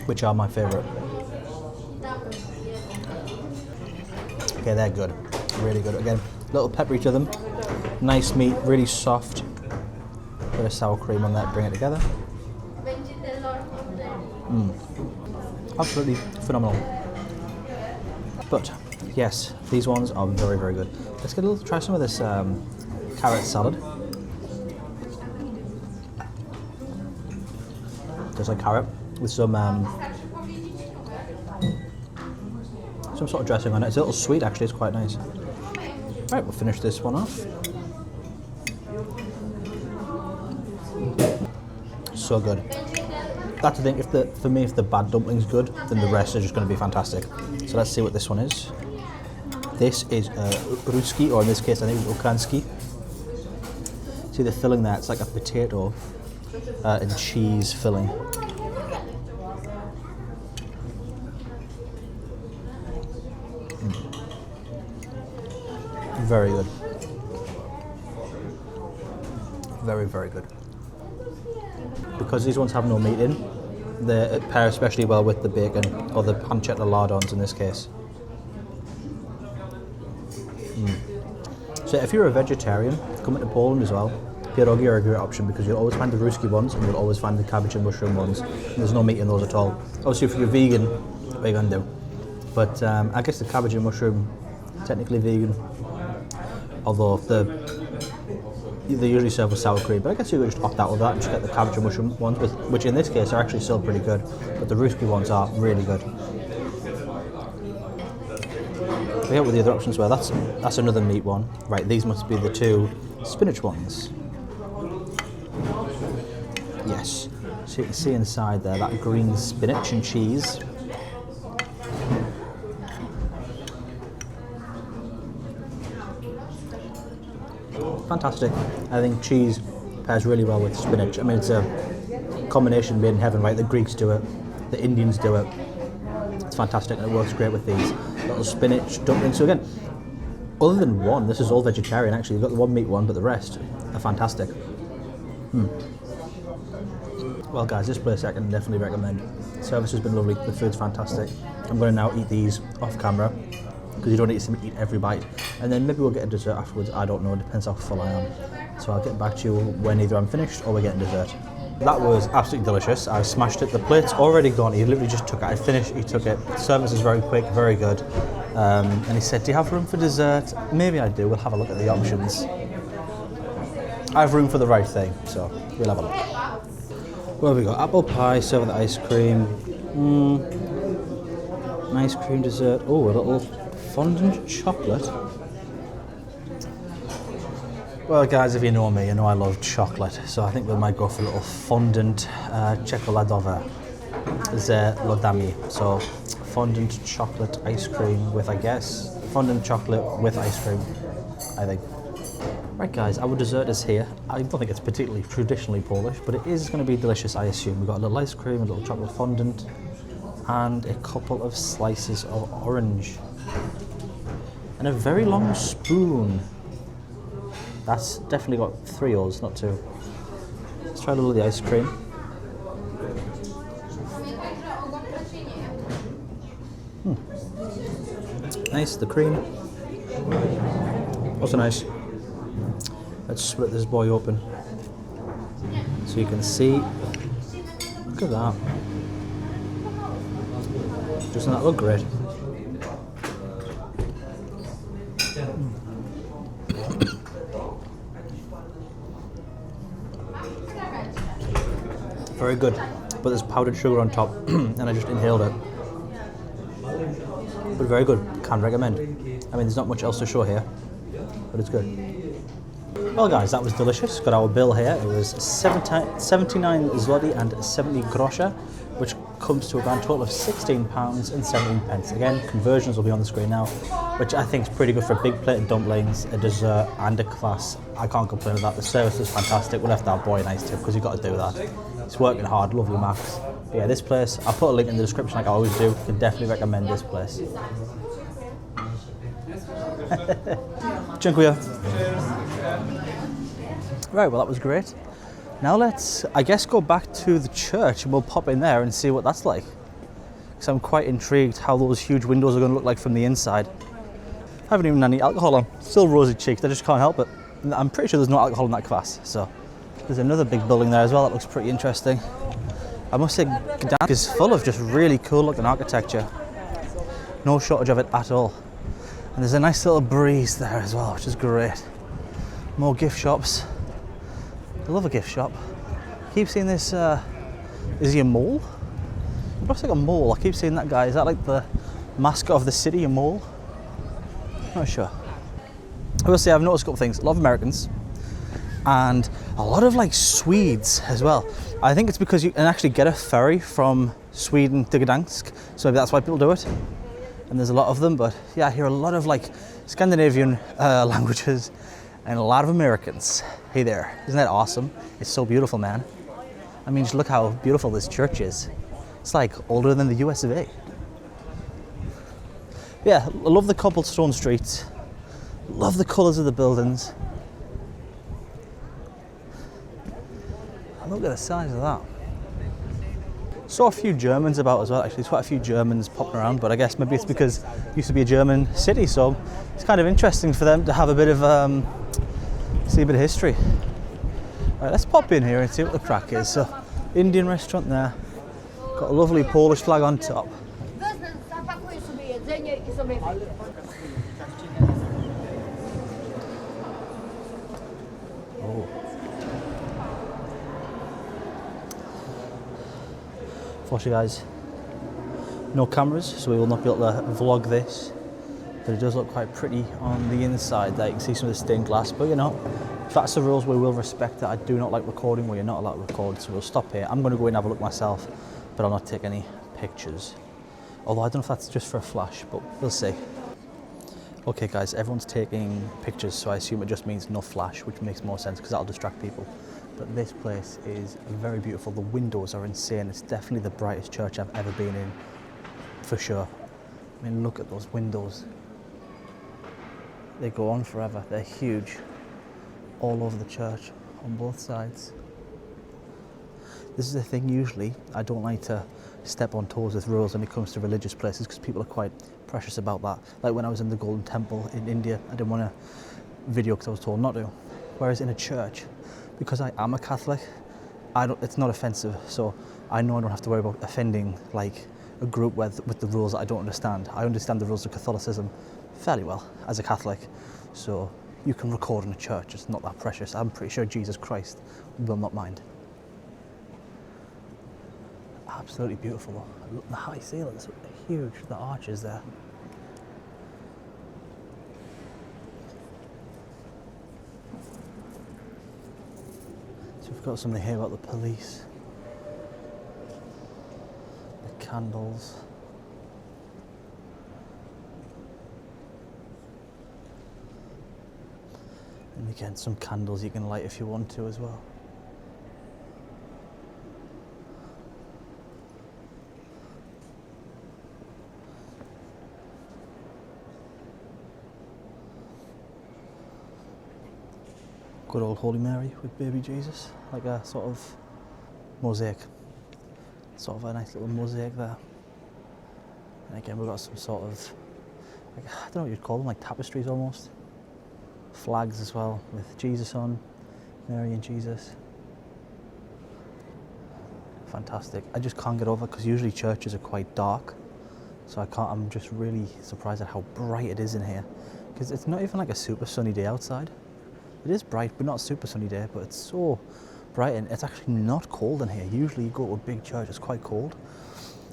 which are my favourite. Okay, they're good, really good. Again, a little peppery to them. Nice meat, really soft. Bit of sour cream on that, bring it together. Absolutely phenomenal. But yes, these ones are very, very good. Let's get a little, try some of this carrot salad. Just like carrot with some sort of dressing on it. It's a little sweet actually, it's quite nice. Right, we'll finish this one off. So good. That's the thing, for me, if the bad dumpling's good, then the rest are just going to be fantastic. So let's see what this one is. This is ruski, or in this case I think it's ukrainski. See the filling there, it's like a potato and cheese filling. Very good. Very, very good. Because these ones have no meat in, they pair especially well with the bacon, or the pancetta lardons in this case. So if you're a vegetarian, coming to Poland as well, pierogi are a great option because you'll always find the ruski ones and you'll always find the cabbage and mushroom ones. And there's no meat in those at all. Obviously if you're vegan, what are you going to do? But I guess the cabbage and mushroom, technically vegan, although they usually serve with sour cream, but I guess you could just opt out of that and just get the cabbage and mushroom ones, which in this case are actually still pretty good, but the ruski ones are really good. I forget what the other options were. That's another meat one. Right, these must be the 2 spinach ones. Yes, so you can see inside there that green spinach and cheese. Fantastic. I think cheese pairs really well with spinach. I mean, it's a combination made in heaven, right? The Greeks do it, the Indians do it. It's fantastic and it works great with these little spinach dumplings. So again, other than one, this is all vegetarian actually. You've got the one meat one, but the rest are fantastic. Well guys, this place I can definitely recommend. The service has been lovely, the food's fantastic. I'm going to now eat these off camera, because you don't need to eat every bite. And then maybe we'll get a dessert afterwards, I don't know, it depends how full I am. So I'll get back to you when either I'm finished or we're getting dessert. That was absolutely delicious, I smashed it. The plate's already gone, he literally just took it. I finished, he took it. The service is very quick, very good. And he said, do you have room for dessert? Maybe I do, we'll have a look at the options. I have room for the right thing, so we'll have a look. Well, we got apple pie, served with ice cream. Ice cream dessert. Oh, a little fondant chocolate. Well, guys, if you know me, you know I love chocolate, so I think we might go for a little fondant czekoladowe z lodami. So, fondant chocolate ice cream with, I guess, fondant chocolate with ice cream, I think. Right, guys, our dessert is here. I don't think it's particularly traditionally Polish, but it is going to be delicious, I assume. We've got a little ice cream, a little chocolate fondant, and a couple of slices of orange. And a very long spoon. That's definitely got 3 O's, not 2. Let's try a little of the ice cream. Nice, the cream. Also nice. Let's split this boy open so you can see. Look at that. Doesn't that look great? Very good, but there's powdered sugar on top and I just inhaled it. But very good, can recommend. I mean, there's not much else to show here, but it's good. Well, guys, that was delicious. Got our bill here. It was 79 zloty and 70 grosze, which comes to a grand total of £16.17. Again, conversions will be on the screen now, which I think is pretty good for a big plate of dumplings, a dessert, and a kvass. I can't complain with that. The service was fantastic. We left our boy a nice tip because you've got to do that. He's working hard, lovely Max. But yeah, this place, I'll put a link in the description like I always do. Can definitely recommend this place. Dziękuję. Right, well, that was great. Now let's, I guess, go back to the church and we'll pop in there and see what that's like. Because I'm quite intrigued how those huge windows are going to look like from the inside. I haven't even had any alcohol on. Still rosy cheeked, I just can't help it. I'm pretty sure there's no alcohol in that kvass, so. There's another big building there as well that looks pretty interesting. I must say, Gdansk is full of just really cool looking architecture. No shortage of it at all. And there's a nice little breeze there as well, which is great. More gift shops. I love a gift shop. I keep seeing this, is he a mole? It looks like a mole. I keep seeing that guy. Is that like the mascot of the city, a mole? Not sure. I will say I've noticed a couple of things. A lot of Americans and a lot of like Swedes as well. I think it's because you can actually get a ferry from Sweden to Gdansk, so maybe that's why people do it. And there's a lot of them, but yeah, I hear a lot of like Scandinavian languages and a lot of Americans. Hey there, isn't that awesome? It's so beautiful, man. I mean, just look how beautiful this church is. It's like older than the US of A. Yeah, I love the cobblestone streets. Love the colours of the buildings. Look at the size of that. Saw a few Germans about as well, actually. There's quite a few Germans popping around, but I guess maybe it's because it used to be a German city, so it's kind of interesting for them to have a bit of, see a bit of history. Right, let's pop in here and see what the crack is. So, Indian restaurant there. Got a lovely Polish flag on top. Oh. Unfortunately, guys, no cameras, so we will not be able to vlog this, but it does look quite pretty on the inside there. You can see some of the stained glass, but you know, if that's the rules, we will respect it. I do not like recording where you're not allowed to record, so we'll stop here. I'm going to go in and have a look myself, but I'll not take any pictures. Although I don't know if that's just for a flash, but we'll see. Okay guys, everyone's taking pictures, so I assume it just means no flash, which makes more sense because that'll distract people. But this place is very beautiful. The windows are insane. It's definitely the brightest church I've ever been in, for sure. I mean, look at those windows. They go on forever. They're huge. All over the church, on both sides. This is the thing, usually, I don't like to step on toes with rules when it comes to religious places because people are quite precious about that. Like when I was in the Golden Temple in India, I didn't want to video because I was told not to. Whereas in a church, because I am a Catholic, it's not offensive, so I know I don't have to worry about offending like a group with the rules that I don't understand. I understand the rules of Catholicism fairly well as a Catholic, so you can record in a church, it's not that precious. I'm pretty sure Jesus Christ will not mind. Absolutely beautiful though. Look, the high ceilings are huge, the arches there. So we've got something here about the police. The candles. And again, some candles you can light if you want to as well. Good old Holy Mary with baby Jesus, like a sort of mosaic. Sort of a nice little mosaic there. And again, we've got some sort of, like, I don't know what you'd call them, like tapestries almost. Flags as well, with Jesus on, Mary and Jesus. Fantastic. I just can't get over because usually churches are quite dark. So I'm just really surprised at how bright it is in here. Because it's not even like a super sunny day outside. It is bright, but not a super sunny day, but it's so bright and it's actually not cold in here. Usually you go to a big church, it's quite cold.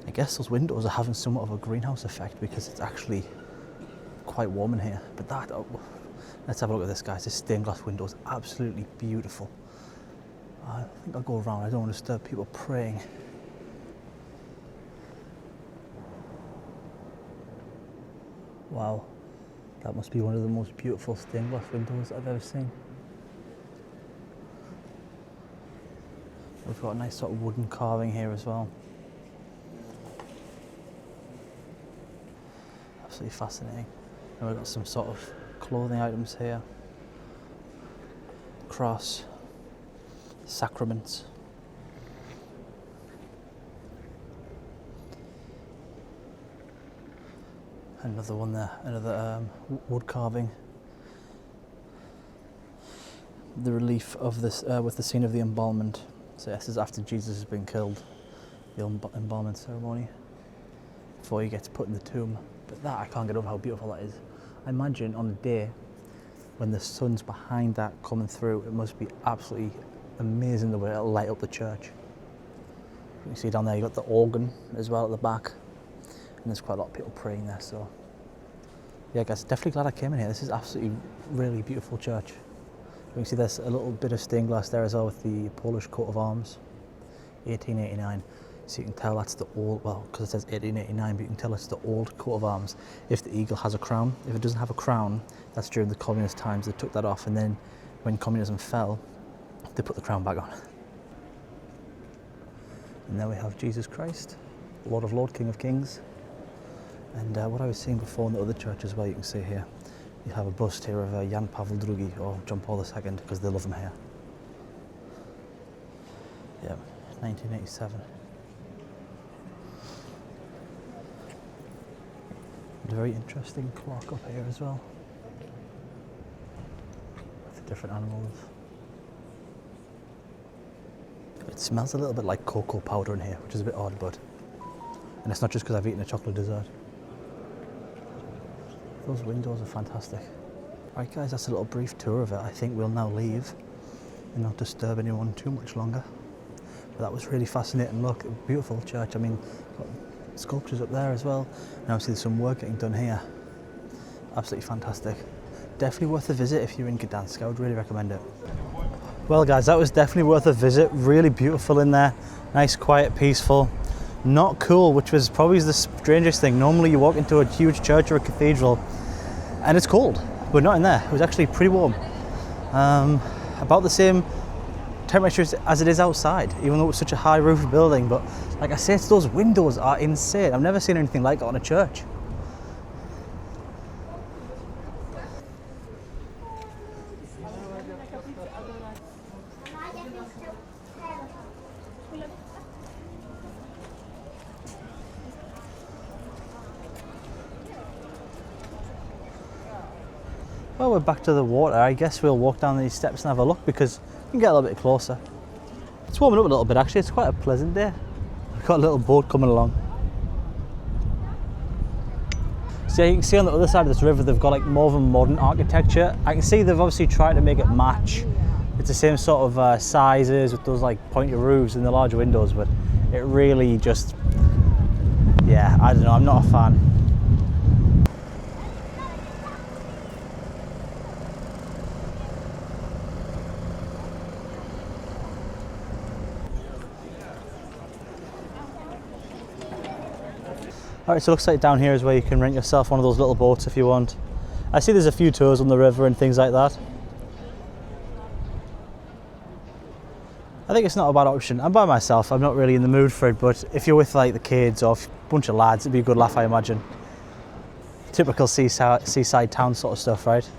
I guess those windows are having somewhat of a greenhouse effect because it's actually quite warm in here. But that, let's have a look at this, guys. This stained glass window is absolutely beautiful. I think I'll go around. I don't want to disturb people praying. Wow, that must be one of the most beautiful stained glass windows I've ever seen. We've got a nice sort of wooden carving here as well. Absolutely fascinating. And we've got some sort of clothing items here. Cross, sacraments. Another one there, another wood carving. The relief of this with the scene of the embalmment. So this is after Jesus has been killed, the embalmment ceremony, before he gets put in the tomb. But that, I can't get over how beautiful that is. I imagine on a day when the sun's behind that coming through, it must be absolutely amazing the way it'll light up the church. You can see down there, you've got the organ as well at the back. And there's quite a lot of people praying there, so yeah, guys, definitely glad I came in here. This is absolutely really beautiful church. You can see there's a little bit of stained glass there as well with the Polish coat of arms, 1889. So you can tell that's the old, well, because it says 1889, but you can tell it's the old coat of arms. If the eagle has a crown, if it doesn't have a crown, that's during the communist times. They took that off, and then when communism fell, they put the crown back on. And there we have Jesus Christ, Lord of Lords, King of Kings. And what I was seeing before in the other church as well, you can see here, you have a bust here of Jan Pavel II or John Paul II, because they love him here. Yeah, 1987. And a very interesting clock up here as well, with the different animals. It smells a little bit like cocoa powder in here, which is a bit odd, but, and it's not just because I've eaten a chocolate dessert. Those windows are fantastic. Right guys, that's a little brief tour of it. I think we'll now leave and not disturb anyone too much longer. But that was really fascinating. Look, beautiful church. I mean, got sculptures up there as well. And obviously there's some work getting done here. Absolutely fantastic. Definitely worth a visit if you're in Gdansk. I would really recommend it. Well guys, that was definitely worth a visit. Really beautiful in there. Nice, quiet, peaceful. Not cool, which was probably the strangest thing. Normally you walk into a huge church or a cathedral and it's cold, but not in there. It was actually pretty warm. About the same temperature as it is outside, even though it was such a high roof building. But like I said, those windows are insane. I've never seen anything like it on a church. Well, we're back to the water. I guess we'll walk down these steps and have a look because we can get a little bit closer. It's warming up a little bit actually. It's quite a pleasant day. We've got a little boat coming along. So yeah, you can see on the other side of this river they've got like more of a modern architecture. I can see they've obviously tried to make it match. It's the same sort of sizes with those like pointy roofs and the large windows, but it really just, yeah, I don't know, I'm not a fan. Alright, so it looks like down here is where you can rent yourself one of those little boats if you want. I see there's a few tours on the river and things like that. I think it's not a bad option. I'm by myself, I'm not really in the mood for it, but if you're with like the kids or a bunch of lads, it'd be a good laugh, I imagine. Typical seaside town sort of stuff, right?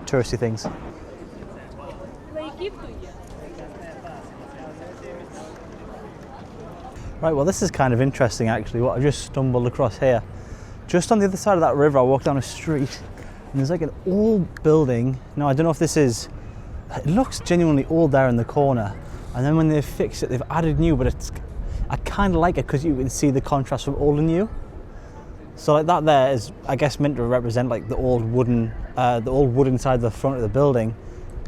Touristy things. Right, well this is kind of interesting actually, what I just stumbled across here. Just on the other side of that river, I walked down a street and there's like an old building. Now I don't know if this is, it looks genuinely old there in the corner. And then when they've fixed it, they've added new, but I kind of like it because you can see the contrast from old and new. So like that there is, I guess, meant to represent like the old wooden side, the front of the building,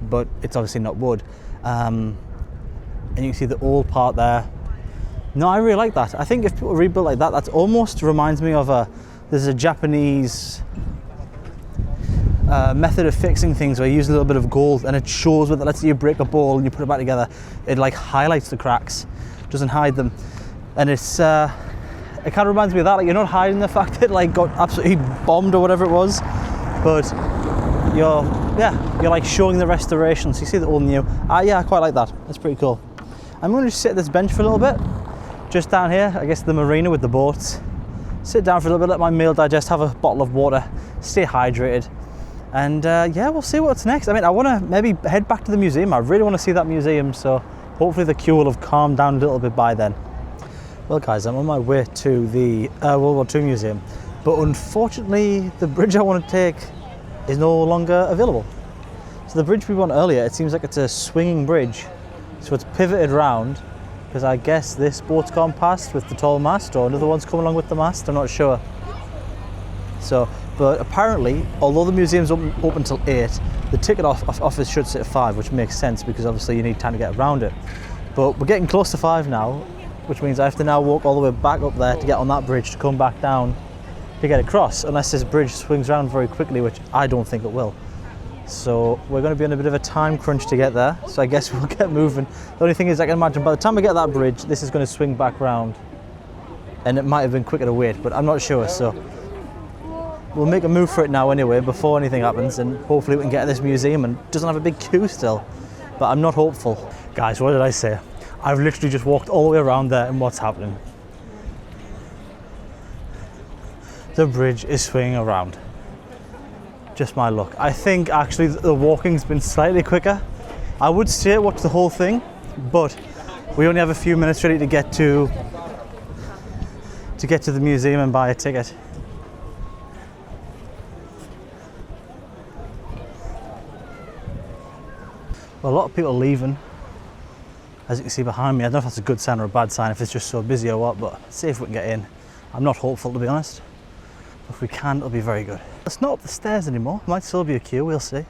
but it's obviously not wood. And you can see the old part there. No, I really like that. I think if people rebuild like that, that almost reminds me of there's a Japanese method of fixing things where you use a little bit of gold and it shows whether, let's say you break a bowl and you put it back together, it like highlights the cracks, doesn't hide them. And it's, it kind of reminds me of that, like you're not hiding the fact that it like got absolutely bombed or whatever it was, but you're like showing the restoration, so you see the old and new. Yeah, I quite like that, that's pretty cool. I'm going to just sit at this bench for a little bit. Just down here, I guess the marina with the boats. Sit down for a little bit, let my meal digest, have a bottle of water, stay hydrated. And yeah, we'll see what's next. I mean, I want to maybe head back to the museum. I really want to see that museum, so hopefully the queue will have calmed down a little bit by then. Well guys, I'm on my way to the World War II Museum, but unfortunately the bridge I want to take is no longer available. So the bridge we went earlier, it seems like it's a swinging bridge, so it's pivoted round, because I guess this boat's gone past with the tall mast, or another one's come along with the mast, I'm not sure. So, but apparently, although the museum's open till 8, the ticket office should sit at 5, which makes sense because obviously you need time to get around it. But we're getting close to 5 now, which means I have to now walk all the way back up there to get on that bridge to come back down to get across, unless this bridge swings around very quickly, which I don't think it will. So we're going to be on a bit of a time crunch to get there, so I guess we'll get moving. The only thing is, I can imagine by the time we get that bridge, this is going to swing back round, and it might have been quicker to wait, but I'm not sure. So we'll make a move for it now anyway, before anything happens, and hopefully we can get to this museum and it doesn't have a big queue still. But I'm not hopeful. Guys, what did I say? I've literally just walked all the way around there, and what's happening? The bridge is swinging around. Just my luck. I think actually the walking's been slightly quicker. I would stay watch the whole thing, but we only have a few minutes ready to get to the museum and buy a ticket. Well, a lot of people are leaving, as you can see behind me. I don't know if that's a good sign or a bad sign, if it's just so busy or what, but see if we can get in. I'm not hopeful, to be honest. If we can, it'll be very good. It's not up the stairs anymore. Might still be a queue, we'll see.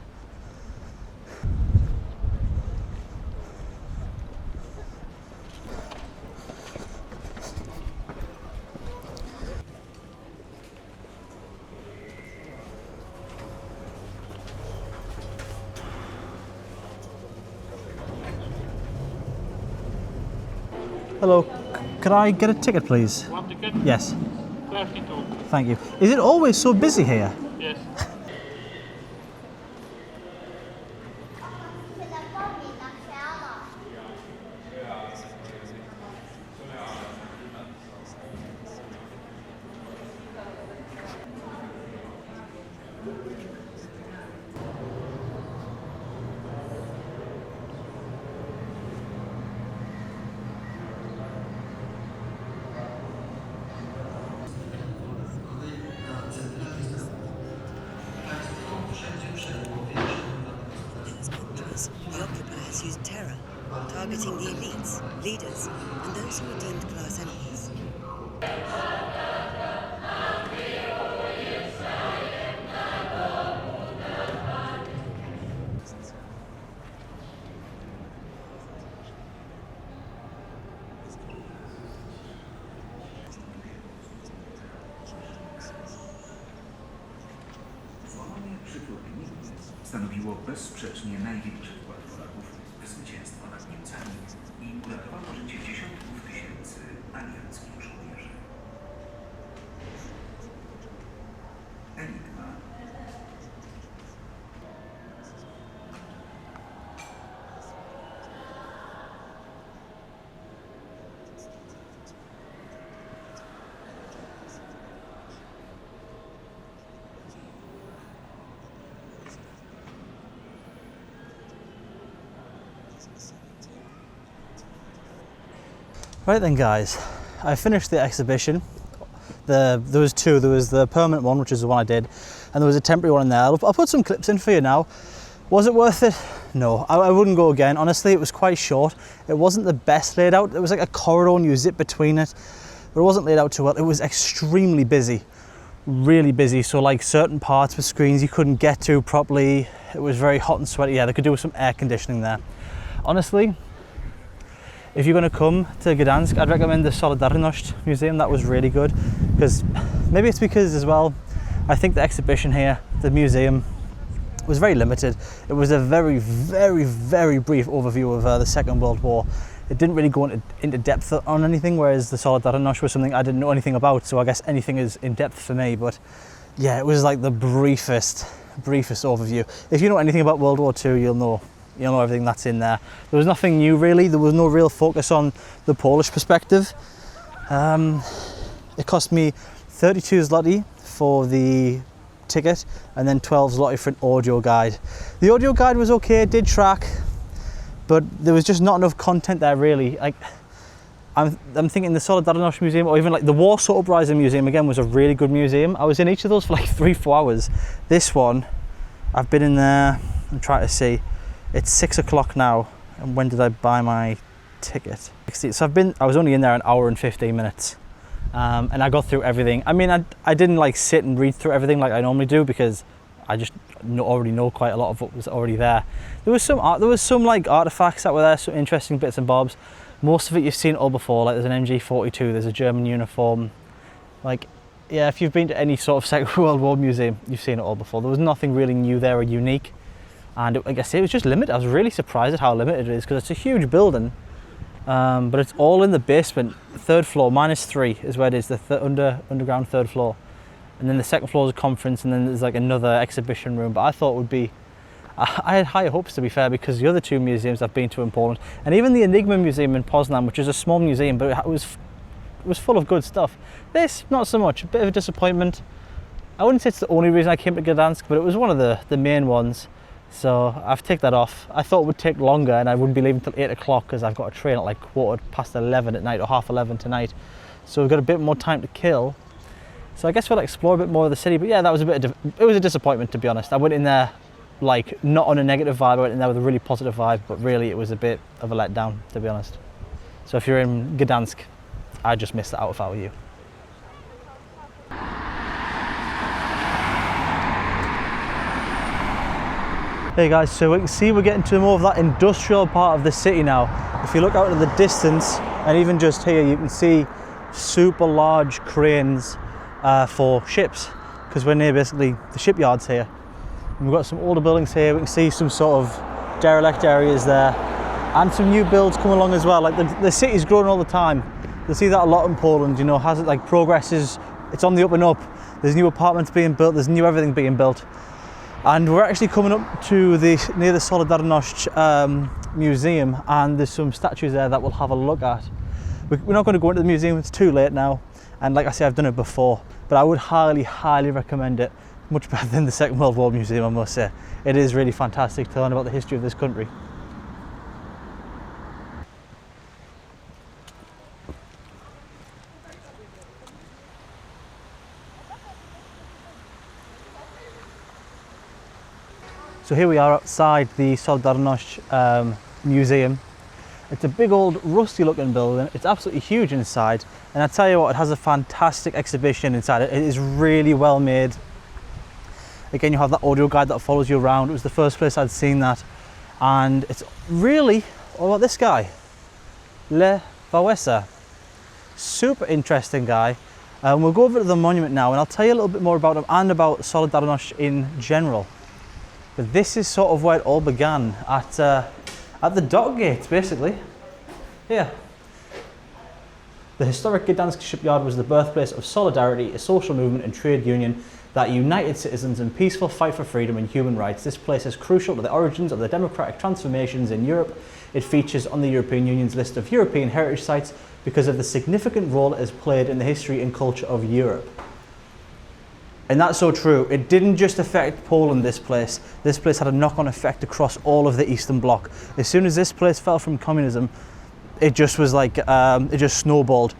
Hello, could I get a ticket, please? One ticket? Yes. 32. Thank you. Is it always so busy here? Yes. The occupiers used terror, targeting the elites, leaders, and those who were deemed class enemies. Stanowiło bezsprzecznie największy wkład Polaków w zwycięstwo nad Niemcami i uratowało życie dziesiątków tysięcy alianckich żołnierzy. Right then guys, I finished the exhibition. There was two. There was the permanent one, which is the one I did, and there was a temporary one in there. I'll put some clips in for you now. Was it worth it? No, I wouldn't go again. Honestly, it was quite short. It wasn't the best laid out. It was like a corridor and you zip between it, but it wasn't laid out too well. It was extremely busy, really busy. So like certain parts with screens you couldn't get to properly. It was very hot and sweaty. Yeah, they could do with some air conditioning there. Honestly, if you're going to come to Gdansk, I'd recommend the Solidarność Museum. That was really good, because maybe it's because as well, I think the exhibition here, the museum, was very limited. It was a very, very, very brief overview of the Second World War. It didn't really go into depth on anything, whereas the Solidarność was something I didn't know anything about, so I guess anything is in depth for me. But yeah, it was like the briefest overview. If you know anything about World War II, you'll know everything that's in there. There was nothing new really. There was no real focus on the Polish perspective. It cost me 32 zloty for the ticket and then 12 zloty for an audio guide. The audio guide was okay, it did track, but there was just not enough content there really. Like I'm thinking the Solidarność Museum, or even like the Warsaw Uprising Museum again, was a really good museum. I was in each of those for like 3-4 hours. This one, I've been in there, I'm trying to see. It's 6 o'clock now, and when did I buy my ticket? So I was only in there an hour and 15 minutes, and I got through everything. I mean, I didn't like sit and read through everything like I normally do, because I just already know quite a lot of what was already there. There was some art, there was some like artifacts that were there, some interesting bits and bobs. Most of it you've seen all before, like there's an MG42, there's a German uniform. Like, yeah, if you've been to any sort of Second World War museum, you've seen it all before. There was nothing really new there or unique. And like I say, it was just limited. I was really surprised at how limited it is, because it's a huge building, but it's all in the basement, 3rd floor, -3 is where it is, the underground 3rd floor. And then the 2nd floor is a conference, and then there's like another exhibition room. But I thought it would be, I had higher hopes, to be fair, because the other two museums I've been to in Poland, and even the Enigma Museum in Poznan, which is a small museum, but it was full of good stuff. This, not so much, a bit of a disappointment. I wouldn't say it's the only reason I came to Gdansk, but it was one of the main ones. So I've ticked that off. I thought it would take longer and I wouldn't be leaving till 8 o'clock, because I've got a train at like 11:15 at night, or 11:30 tonight. So we've got a bit more time to kill. So I guess we'll explore a bit more of the city. But yeah, that was it was a disappointment, to be honest. I went in there like not on a negative vibe, I went in there with a really positive vibe, but really it was a bit of a letdown, to be honest. So if you're in Gdansk, I'd just miss that out if I were you. Hey guys, so we can see we're getting to more of that industrial part of the city now. If you look out in the distance, and even just here, you can see super large cranes for ships, because we're near basically the shipyards here. And we've got some older buildings here. We can see some sort of derelict areas there, and some new builds come along as well. Like the city's growing all the time. You'll see that a lot in Poland, you know, has it like progresses, it's on the up and up. There's new apartments being built, there's new everything being built. And we're actually coming up to near the Solidarność Museum, and there's some statues there that we'll have a look at. We're not going to go into the museum, it's too late now. And like I say, I've done it before, but I would highly, highly recommend it. Much better than the Second World War Museum, I must say. It is really fantastic to learn about the history of this country. So here we are outside the Solidarność Museum. It's a big old rusty looking building. It's absolutely huge inside. And I tell you what, it has a fantastic exhibition inside. It is really well made. Again, you have that audio guide that follows you around. It was the first place I'd seen that. And it's really, what about this guy? Le Wałęsa. Super interesting guy. We'll go over to the monument now, and I'll tell you a little bit more about him and about Solidarność in general. But this is sort of where it all began, at the dock gates, basically. Yeah. The historic Gdansk shipyard was the birthplace of Solidarity, a social movement and trade union that united citizens in peaceful fight for freedom and human rights. This place is crucial to the origins of the democratic transformations in Europe. It features on the European Union's list of European heritage sites because of the significant role it has played in the history and culture of Europe. And that's so true. It didn't just affect Poland, this place. This place had a knock-on effect across all of the Eastern Bloc. As soon as this place fell from communism, it just was like, it just snowballed.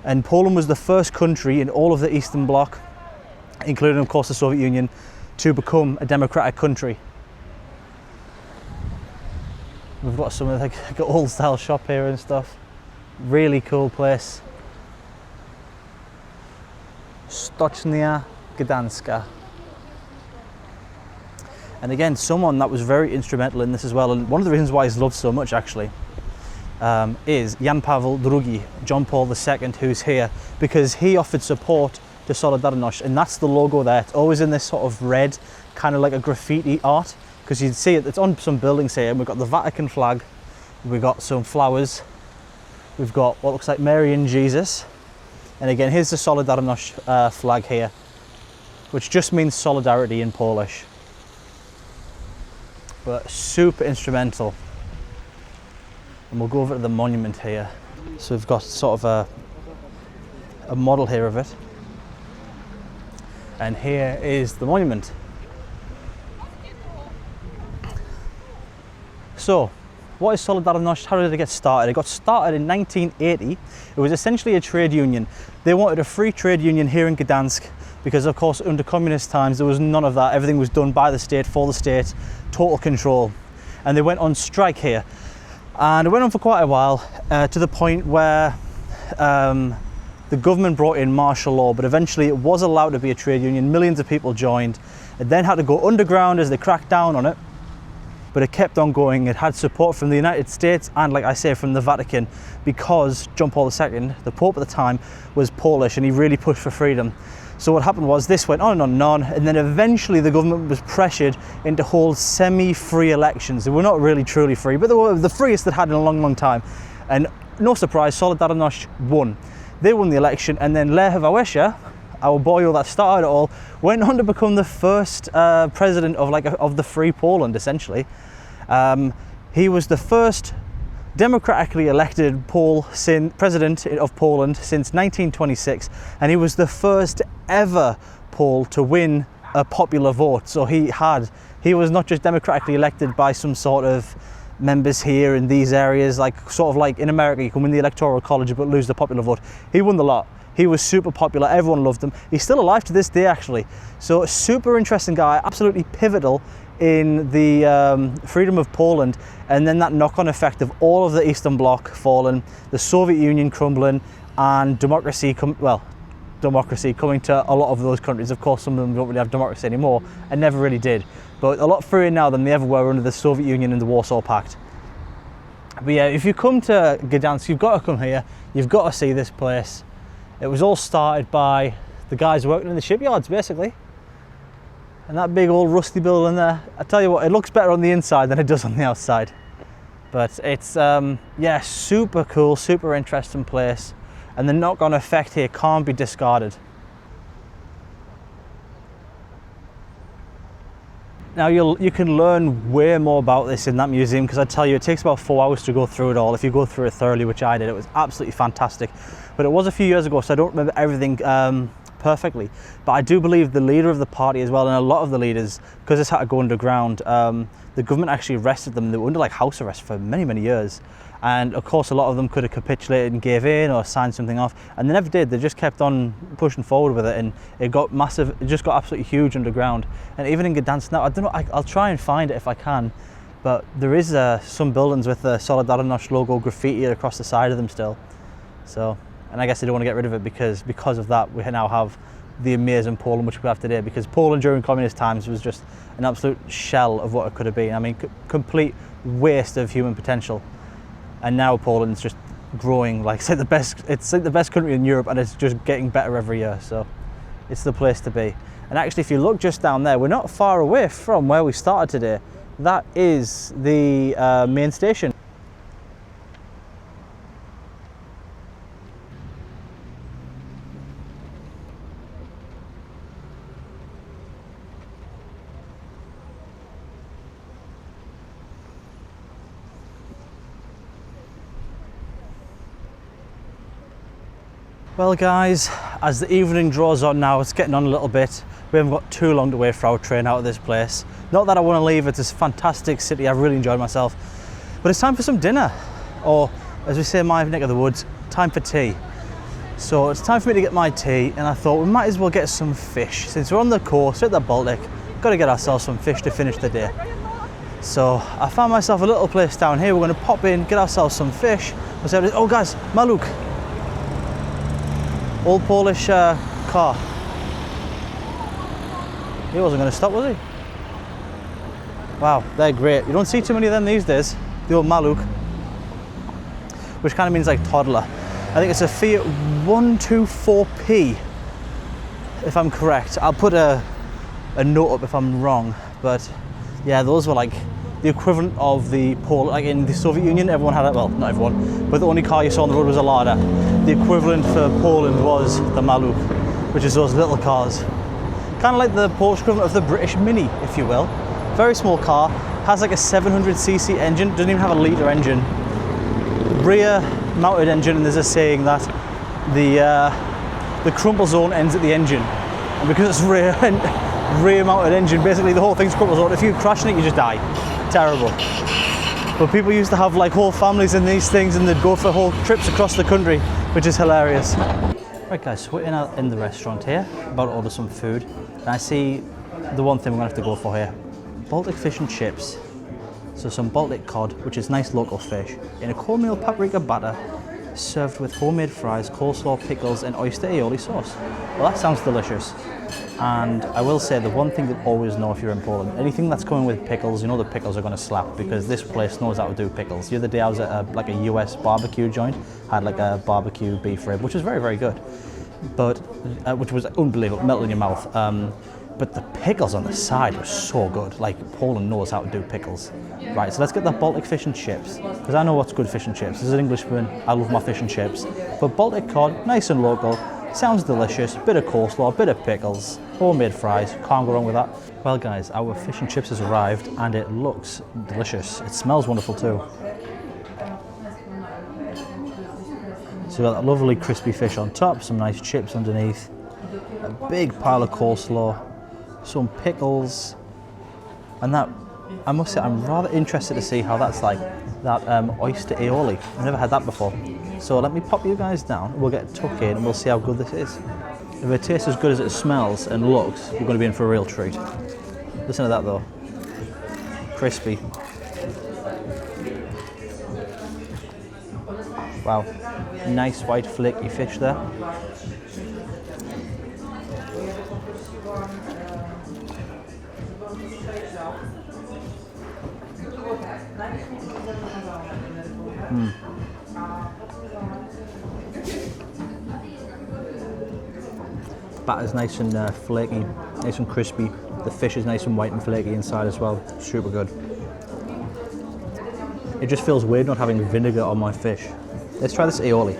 And Poland was the first country in all of the Eastern Bloc, including of course the Soviet Union, to become a democratic country. We've got some of like old style shop here and stuff. Really cool place. Stocznia Gdańska. And again, someone that was very instrumental in this as well, and one of the reasons why he's loved so much actually, is Jan Paweł II, John Paul II, who's here, because he offered support to Solidarność, and that's the logo there. It's always in this sort of red, kind of like a graffiti art, because you'd see it, it's on some buildings here, and we've got the Vatican flag, we've got some flowers, we've got what looks like Mary and Jesus, and again, here's the Solidarność flag here, which just means solidarity in Polish. But super instrumental. And we'll go over to the monument here. So we've got sort of a model here of it. And here is the monument. So, what is Solidarność? How did it get started? It got started in 1980. It was essentially a trade union. They wanted a free trade union here in Gdansk because, of course, under communist times, there was none of that. Everything was done by the state, for the state, total control. And they went on strike here. And it went on for quite a while, to the point where the government brought in martial law, but eventually it was allowed to be a trade union. Millions of people joined. It then had to go underground as they cracked down on it. But it kept on going. It had support from the United States and, like I say, from the Vatican, because John Paul II, the Pope at the time, was Polish and he really pushed for freedom. So what happened was this went on and on and on, and then eventually the government was pressured into hold semi-free elections. They were not really truly free, but they were the freest they'd had in a long, long time. And no surprise, Solidarność won. They won the election, and then Lech Wałęsa, our boy that started it all, went on to become the first president of the free Poland, essentially. He was the first democratically elected president of Poland since 1926, and he was the first ever Pole to win a popular vote. So he was not just democratically elected by some sort of members here in these areas, sort of like in America, you can win the electoral college but lose the popular vote. He won the lot. He was super popular, everyone loved him. He's still alive to this day actually. So a super interesting guy, absolutely pivotal in the freedom of Poland, and then that knock-on effect of all of the Eastern Bloc falling, the Soviet Union crumbling, and democracy coming to a lot of those countries. Of course, some of them don't really have democracy anymore, and never really did, but a lot freer now than they ever were under the Soviet Union and the Warsaw Pact. But yeah, if you come to Gdansk, you've got to come here, you've got to see this place. It was all started by the guys working in the shipyards, basically. And that big old rusty building there, I tell you what, it looks better on the inside than it does on the outside. But it's, yeah, super cool, super interesting place. And the knock-on effect here can't be discarded. Now you can learn way more about this in that museum, because I tell you, it takes about 4 hours to go through it all. If you go through it thoroughly, which I did, it was absolutely fantastic. But it was a few years ago, so I don't remember everything perfectly. But I do believe the leader of the party as well, and a lot of the leaders, because this had to go underground, the government actually arrested them. They were under house arrest for many, many years. And of course, a lot of them could have capitulated and gave in or signed something off, and they never did. They just kept on pushing forward with it, and it got massive. It just got absolutely huge underground. And even in Gdansk now, I don't know. I'll try and find it if I can, but there is some buildings with the Solidarność logo graffitied across the side of them still. So, and I guess they don't want to get rid of it because of that. We now have the amazing Poland which we have today, because Poland during communist times was just an absolute shell of what it could have been. I mean, complete waste of human potential. And now Poland's just growing it's like the best country in Europe, and it's just getting better every year. So it's the place to be. And actually, if you look just down there, we're not far away from where we started today. That is the main station. Well guys, as the evening draws on now, it's getting on a little bit. We haven't got too long to wait for our train out of this place. Not that I want to leave, it's a fantastic city, I've really enjoyed myself. But it's time for some dinner, or as we say in my neck of the woods, time for tea. So it's time for me to get my tea, and I thought we might as well get some fish. Since we're on the coast at the Baltic, got to get ourselves some fish to finish the day. So I found myself a little place down here. We're going to pop in, get ourselves some fish. Oh guys, Maluk. Old Polish car. He wasn't going to stop, was he? Wow, they're great. You don't see too many of them these days. The old Maluk, which kind of means like toddler. I think it's a Fiat 124P, if I'm correct. I'll put a note up if I'm wrong, but yeah, those were like the equivalent of the Pole, like in the Soviet Union, everyone had it, well, not everyone, but the only car you saw on the road was a Lada. The equivalent for Poland was the Maluk, which is those little cars. Kind of like the Polish equivalent of the British Mini, if you will. Very small car, has like a 700cc engine, doesn't even have a litre engine. Rear mounted engine, and there's a saying that the crumple zone ends at the engine. And because it's rear mounted engine, basically the whole thing's crumple zone. If you crash in it, you just die. Terrible. But people used to have like whole families in these things, and they'd go for whole trips across the country, which is hilarious. Right guys, so we're in the restaurant here, about to order some food. And I see the one thing we're gonna have to go for here. Baltic fish and chips. So some Baltic cod, which is nice local fish, in a cornmeal paprika batter, served with homemade fries, coleslaw, pickles, and oyster aioli sauce. Well, that sounds delicious. And I will say the one thing you'll always know if you're in Poland, anything that's coming with pickles, you know the pickles are going to slap, because this place knows how to do pickles. The other day I was at like a US barbecue joint, had like a barbecue beef rib, which was very, very good, but which was unbelievable, melted in your mouth. But the pickles on the side were so good. Like, Poland knows how to do pickles. Right, so let's get the Baltic fish and chips, because I know what's good fish and chips. As an Englishman, I love my fish and chips. But Baltic cod, nice and local, sounds delicious, bit of coleslaw, bit of pickles, homemade fries, can't go wrong with that. Well guys, our fish and chips has arrived, and it looks delicious. It smells wonderful too. So we've got that lovely crispy fish on top, some nice chips underneath, a big pile of coleslaw, some pickles, and that, I must say, I'm rather interested to see how that's like, that oyster aioli. I've never had that before. So let me pop you guys down, we'll get tucked in and we'll see how good this is. If it tastes as good as it smells and looks, we're going to be in for a real treat. Listen to that though. Crispy. Wow. Nice white flaky fish there. Batter's nice and flaky, nice and crispy. The fish is nice and white and flaky inside as well. Super good. It just feels weird not having vinegar on my fish. Let's try this aioli.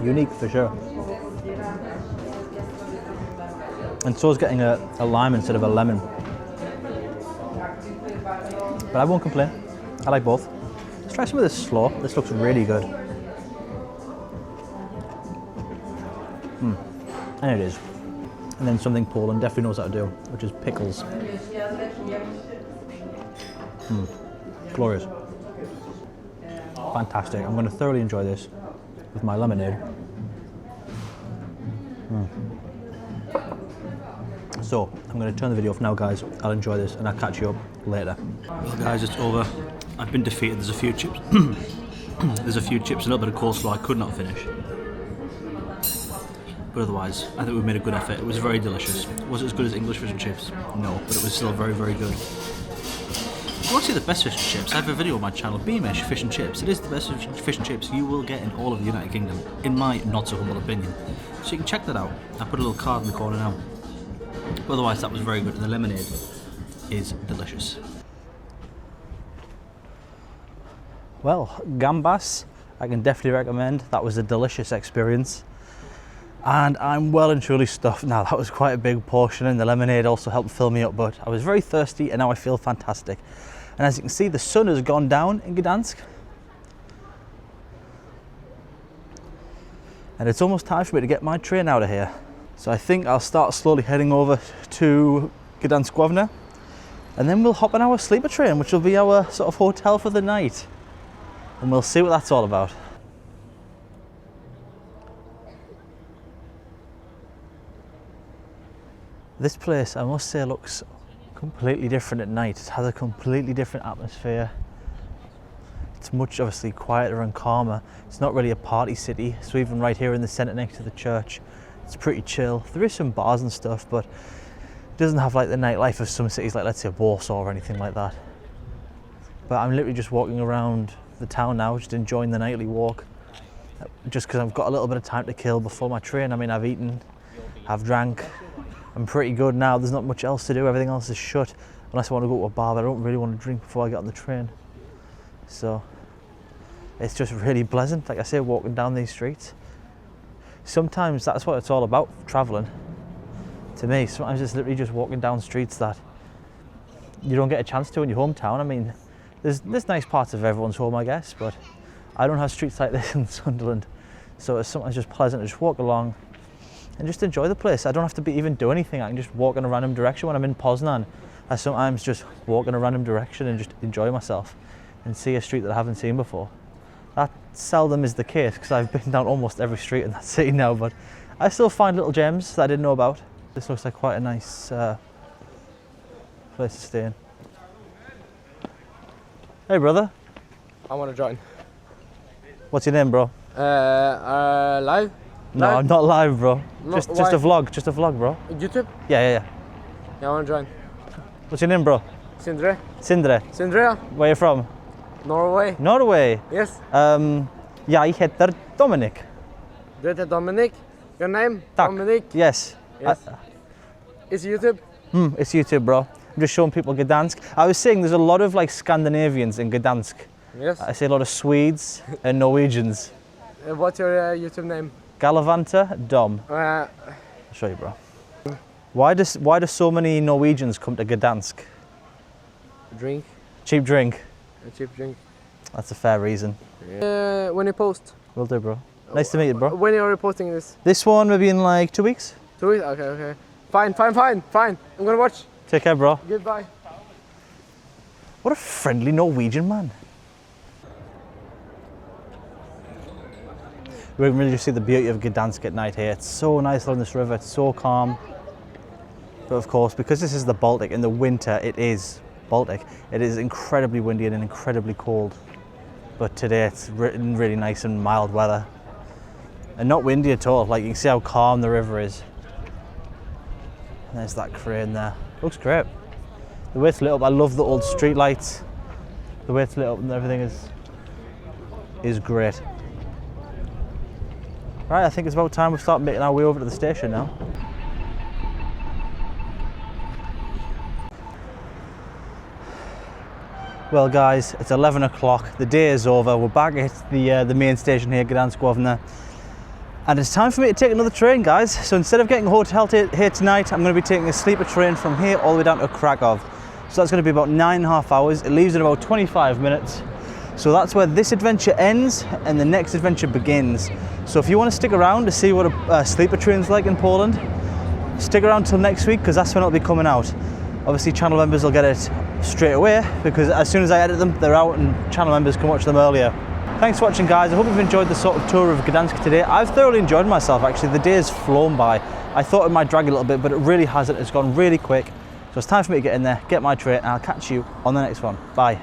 Unique for sure. And so is getting a lime instead of a lemon. But I won't complain. I like both. Let's try some of this slaw. This looks really good. And it is. And then something Poland definitely knows how to do, which is pickles. Glorious. Fantastic. I'm going to thoroughly enjoy this with my lemonade. So, I'm going to turn the video off now, guys. I'll enjoy this and I'll catch you up later. Well guys, it's over. I've been defeated. There's a few chips. There's a few chips and a little bit of coleslaw I could not finish. But otherwise, I think we made a good effort. It was very delicious. Was it as good as English fish and chips? No, but it was still very, very good. If you want to see the best fish and chips, I have a video on my channel, Beamish Fish and Chips. It is the best fish and chips you will get in all of the United Kingdom, in my not so humble opinion. So you can check that out. I put a little card in the corner now. But otherwise, that was very good, and the lemonade is delicious. Well, gambas, I can definitely recommend. That was a delicious experience. And I'm well and truly stuffed now. That was quite a big portion, and the lemonade also helped fill me up, but I was very thirsty and now I feel fantastic. And as you can see, the sun has gone down in Gdansk. And it's almost time for me to get my train out of here. So I think I'll start slowly heading over to Gdansk, And then we'll hop on our sleeper train, which will be our sort of hotel for the night. And we'll see what that's all about. This place, I must say, looks completely different at night. It has a completely different atmosphere. It's much obviously quieter and calmer. It's not really a party city, so even right here in the centre next to the church, it's pretty chill. There is some bars and stuff, but it doesn't have like the nightlife of some cities like, let's say, Warsaw or anything like that. But I'm literally just walking around the town now, just enjoying the nightly walk, just because I've got a little bit of time to kill before my train. I mean, I've eaten, I've drank, I'm pretty good now. There's not much else to do, everything else is shut, unless I want to go to a bar, but I don't really want to drink before I get on the train. So it's just really pleasant, like I say, walking down these streets. Sometimes that's what it's all about, travelling. To me, sometimes it's literally just walking down streets that you don't get a chance to in your hometown. I mean, there's nice parts of everyone's home, I guess, but I don't have streets like this in Sunderland. So it's sometimes just pleasant to just walk along and just enjoy the place. I don't have to even do anything. I can just walk in a random direction. When I'm in Poznan, I sometimes just walk in a random direction and just enjoy myself and see a street that I haven't seen before. That seldom is the case because I've been down almost every street in that city now, but I still find little gems that I didn't know about. This looks like quite a nice place to stay in. Hey brother. I want to join. What's your name, bro? Live? No, I'm not live, bro. No, just a vlog, bro. YouTube? Yeah. Yeah, I want to join. What's your name, bro? Sindre? Sindre. Where are you from? Norway? Norway. Yes. Jag heter Dominic. Du heter Dominic? Your name? Tack. Dominic? Yes. Yes. It's YouTube? It's YouTube, bro. I'm just showing people Gdansk. I was saying there's a lot of like Scandinavians in Gdansk. Yes. I see a lot of Swedes and Norwegians. What's your YouTube name? Galavanta Dom. I'll show you, bro. Why do so many Norwegians come to Gdansk? Drink. Cheap drink. A cheap drink. That's a fair reason. When you post? Will do, bro. Nice to meet you, bro. When are you posting this? This one maybe in like 2 weeks. 2 weeks? Okay. Fine. I'm gonna watch. Take care, bro. Goodbye. What a friendly Norwegian man. We can really just see the beauty of Gdansk at night here. It's so nice along this river, it's so calm. But of course, because this is the Baltic, in the winter it is Baltic, it is incredibly windy and incredibly cold. But today it's really nice and mild weather. And not windy at all, like you can see how calm the river is. And there's that crane there. Looks great. The way it's lit up, I love the old street lights. The way it's lit up and everything is great. Right, I think it's about time we start making our way over to the station now. Well guys, it's 11 o'clock, the day is over, we're back at the main station here, Gdansk Główny. And it's time for me to take another train, guys. So instead of getting a hotel here tonight, I'm going to be taking a sleeper train from here all the way down to Krakow. So that's going to be about 9.5 hours. It leaves in about 25 minutes. So that's where this adventure ends and the next adventure begins. So if you want to stick around to see what a sleeper train's like in Poland, stick around till next week because that's when it'll be coming out. Obviously channel members will get it straight away because as soon as I edit them, they're out and channel members can watch them earlier. Thanks for watching, guys. I hope you've enjoyed the sort of tour of Gdansk today. I've thoroughly enjoyed myself, actually. The day has flown by. I thought it might drag a little bit, but it really hasn't. It's gone really quick. So it's time for me to get in there, get my train, and I'll catch you on the next one. Bye.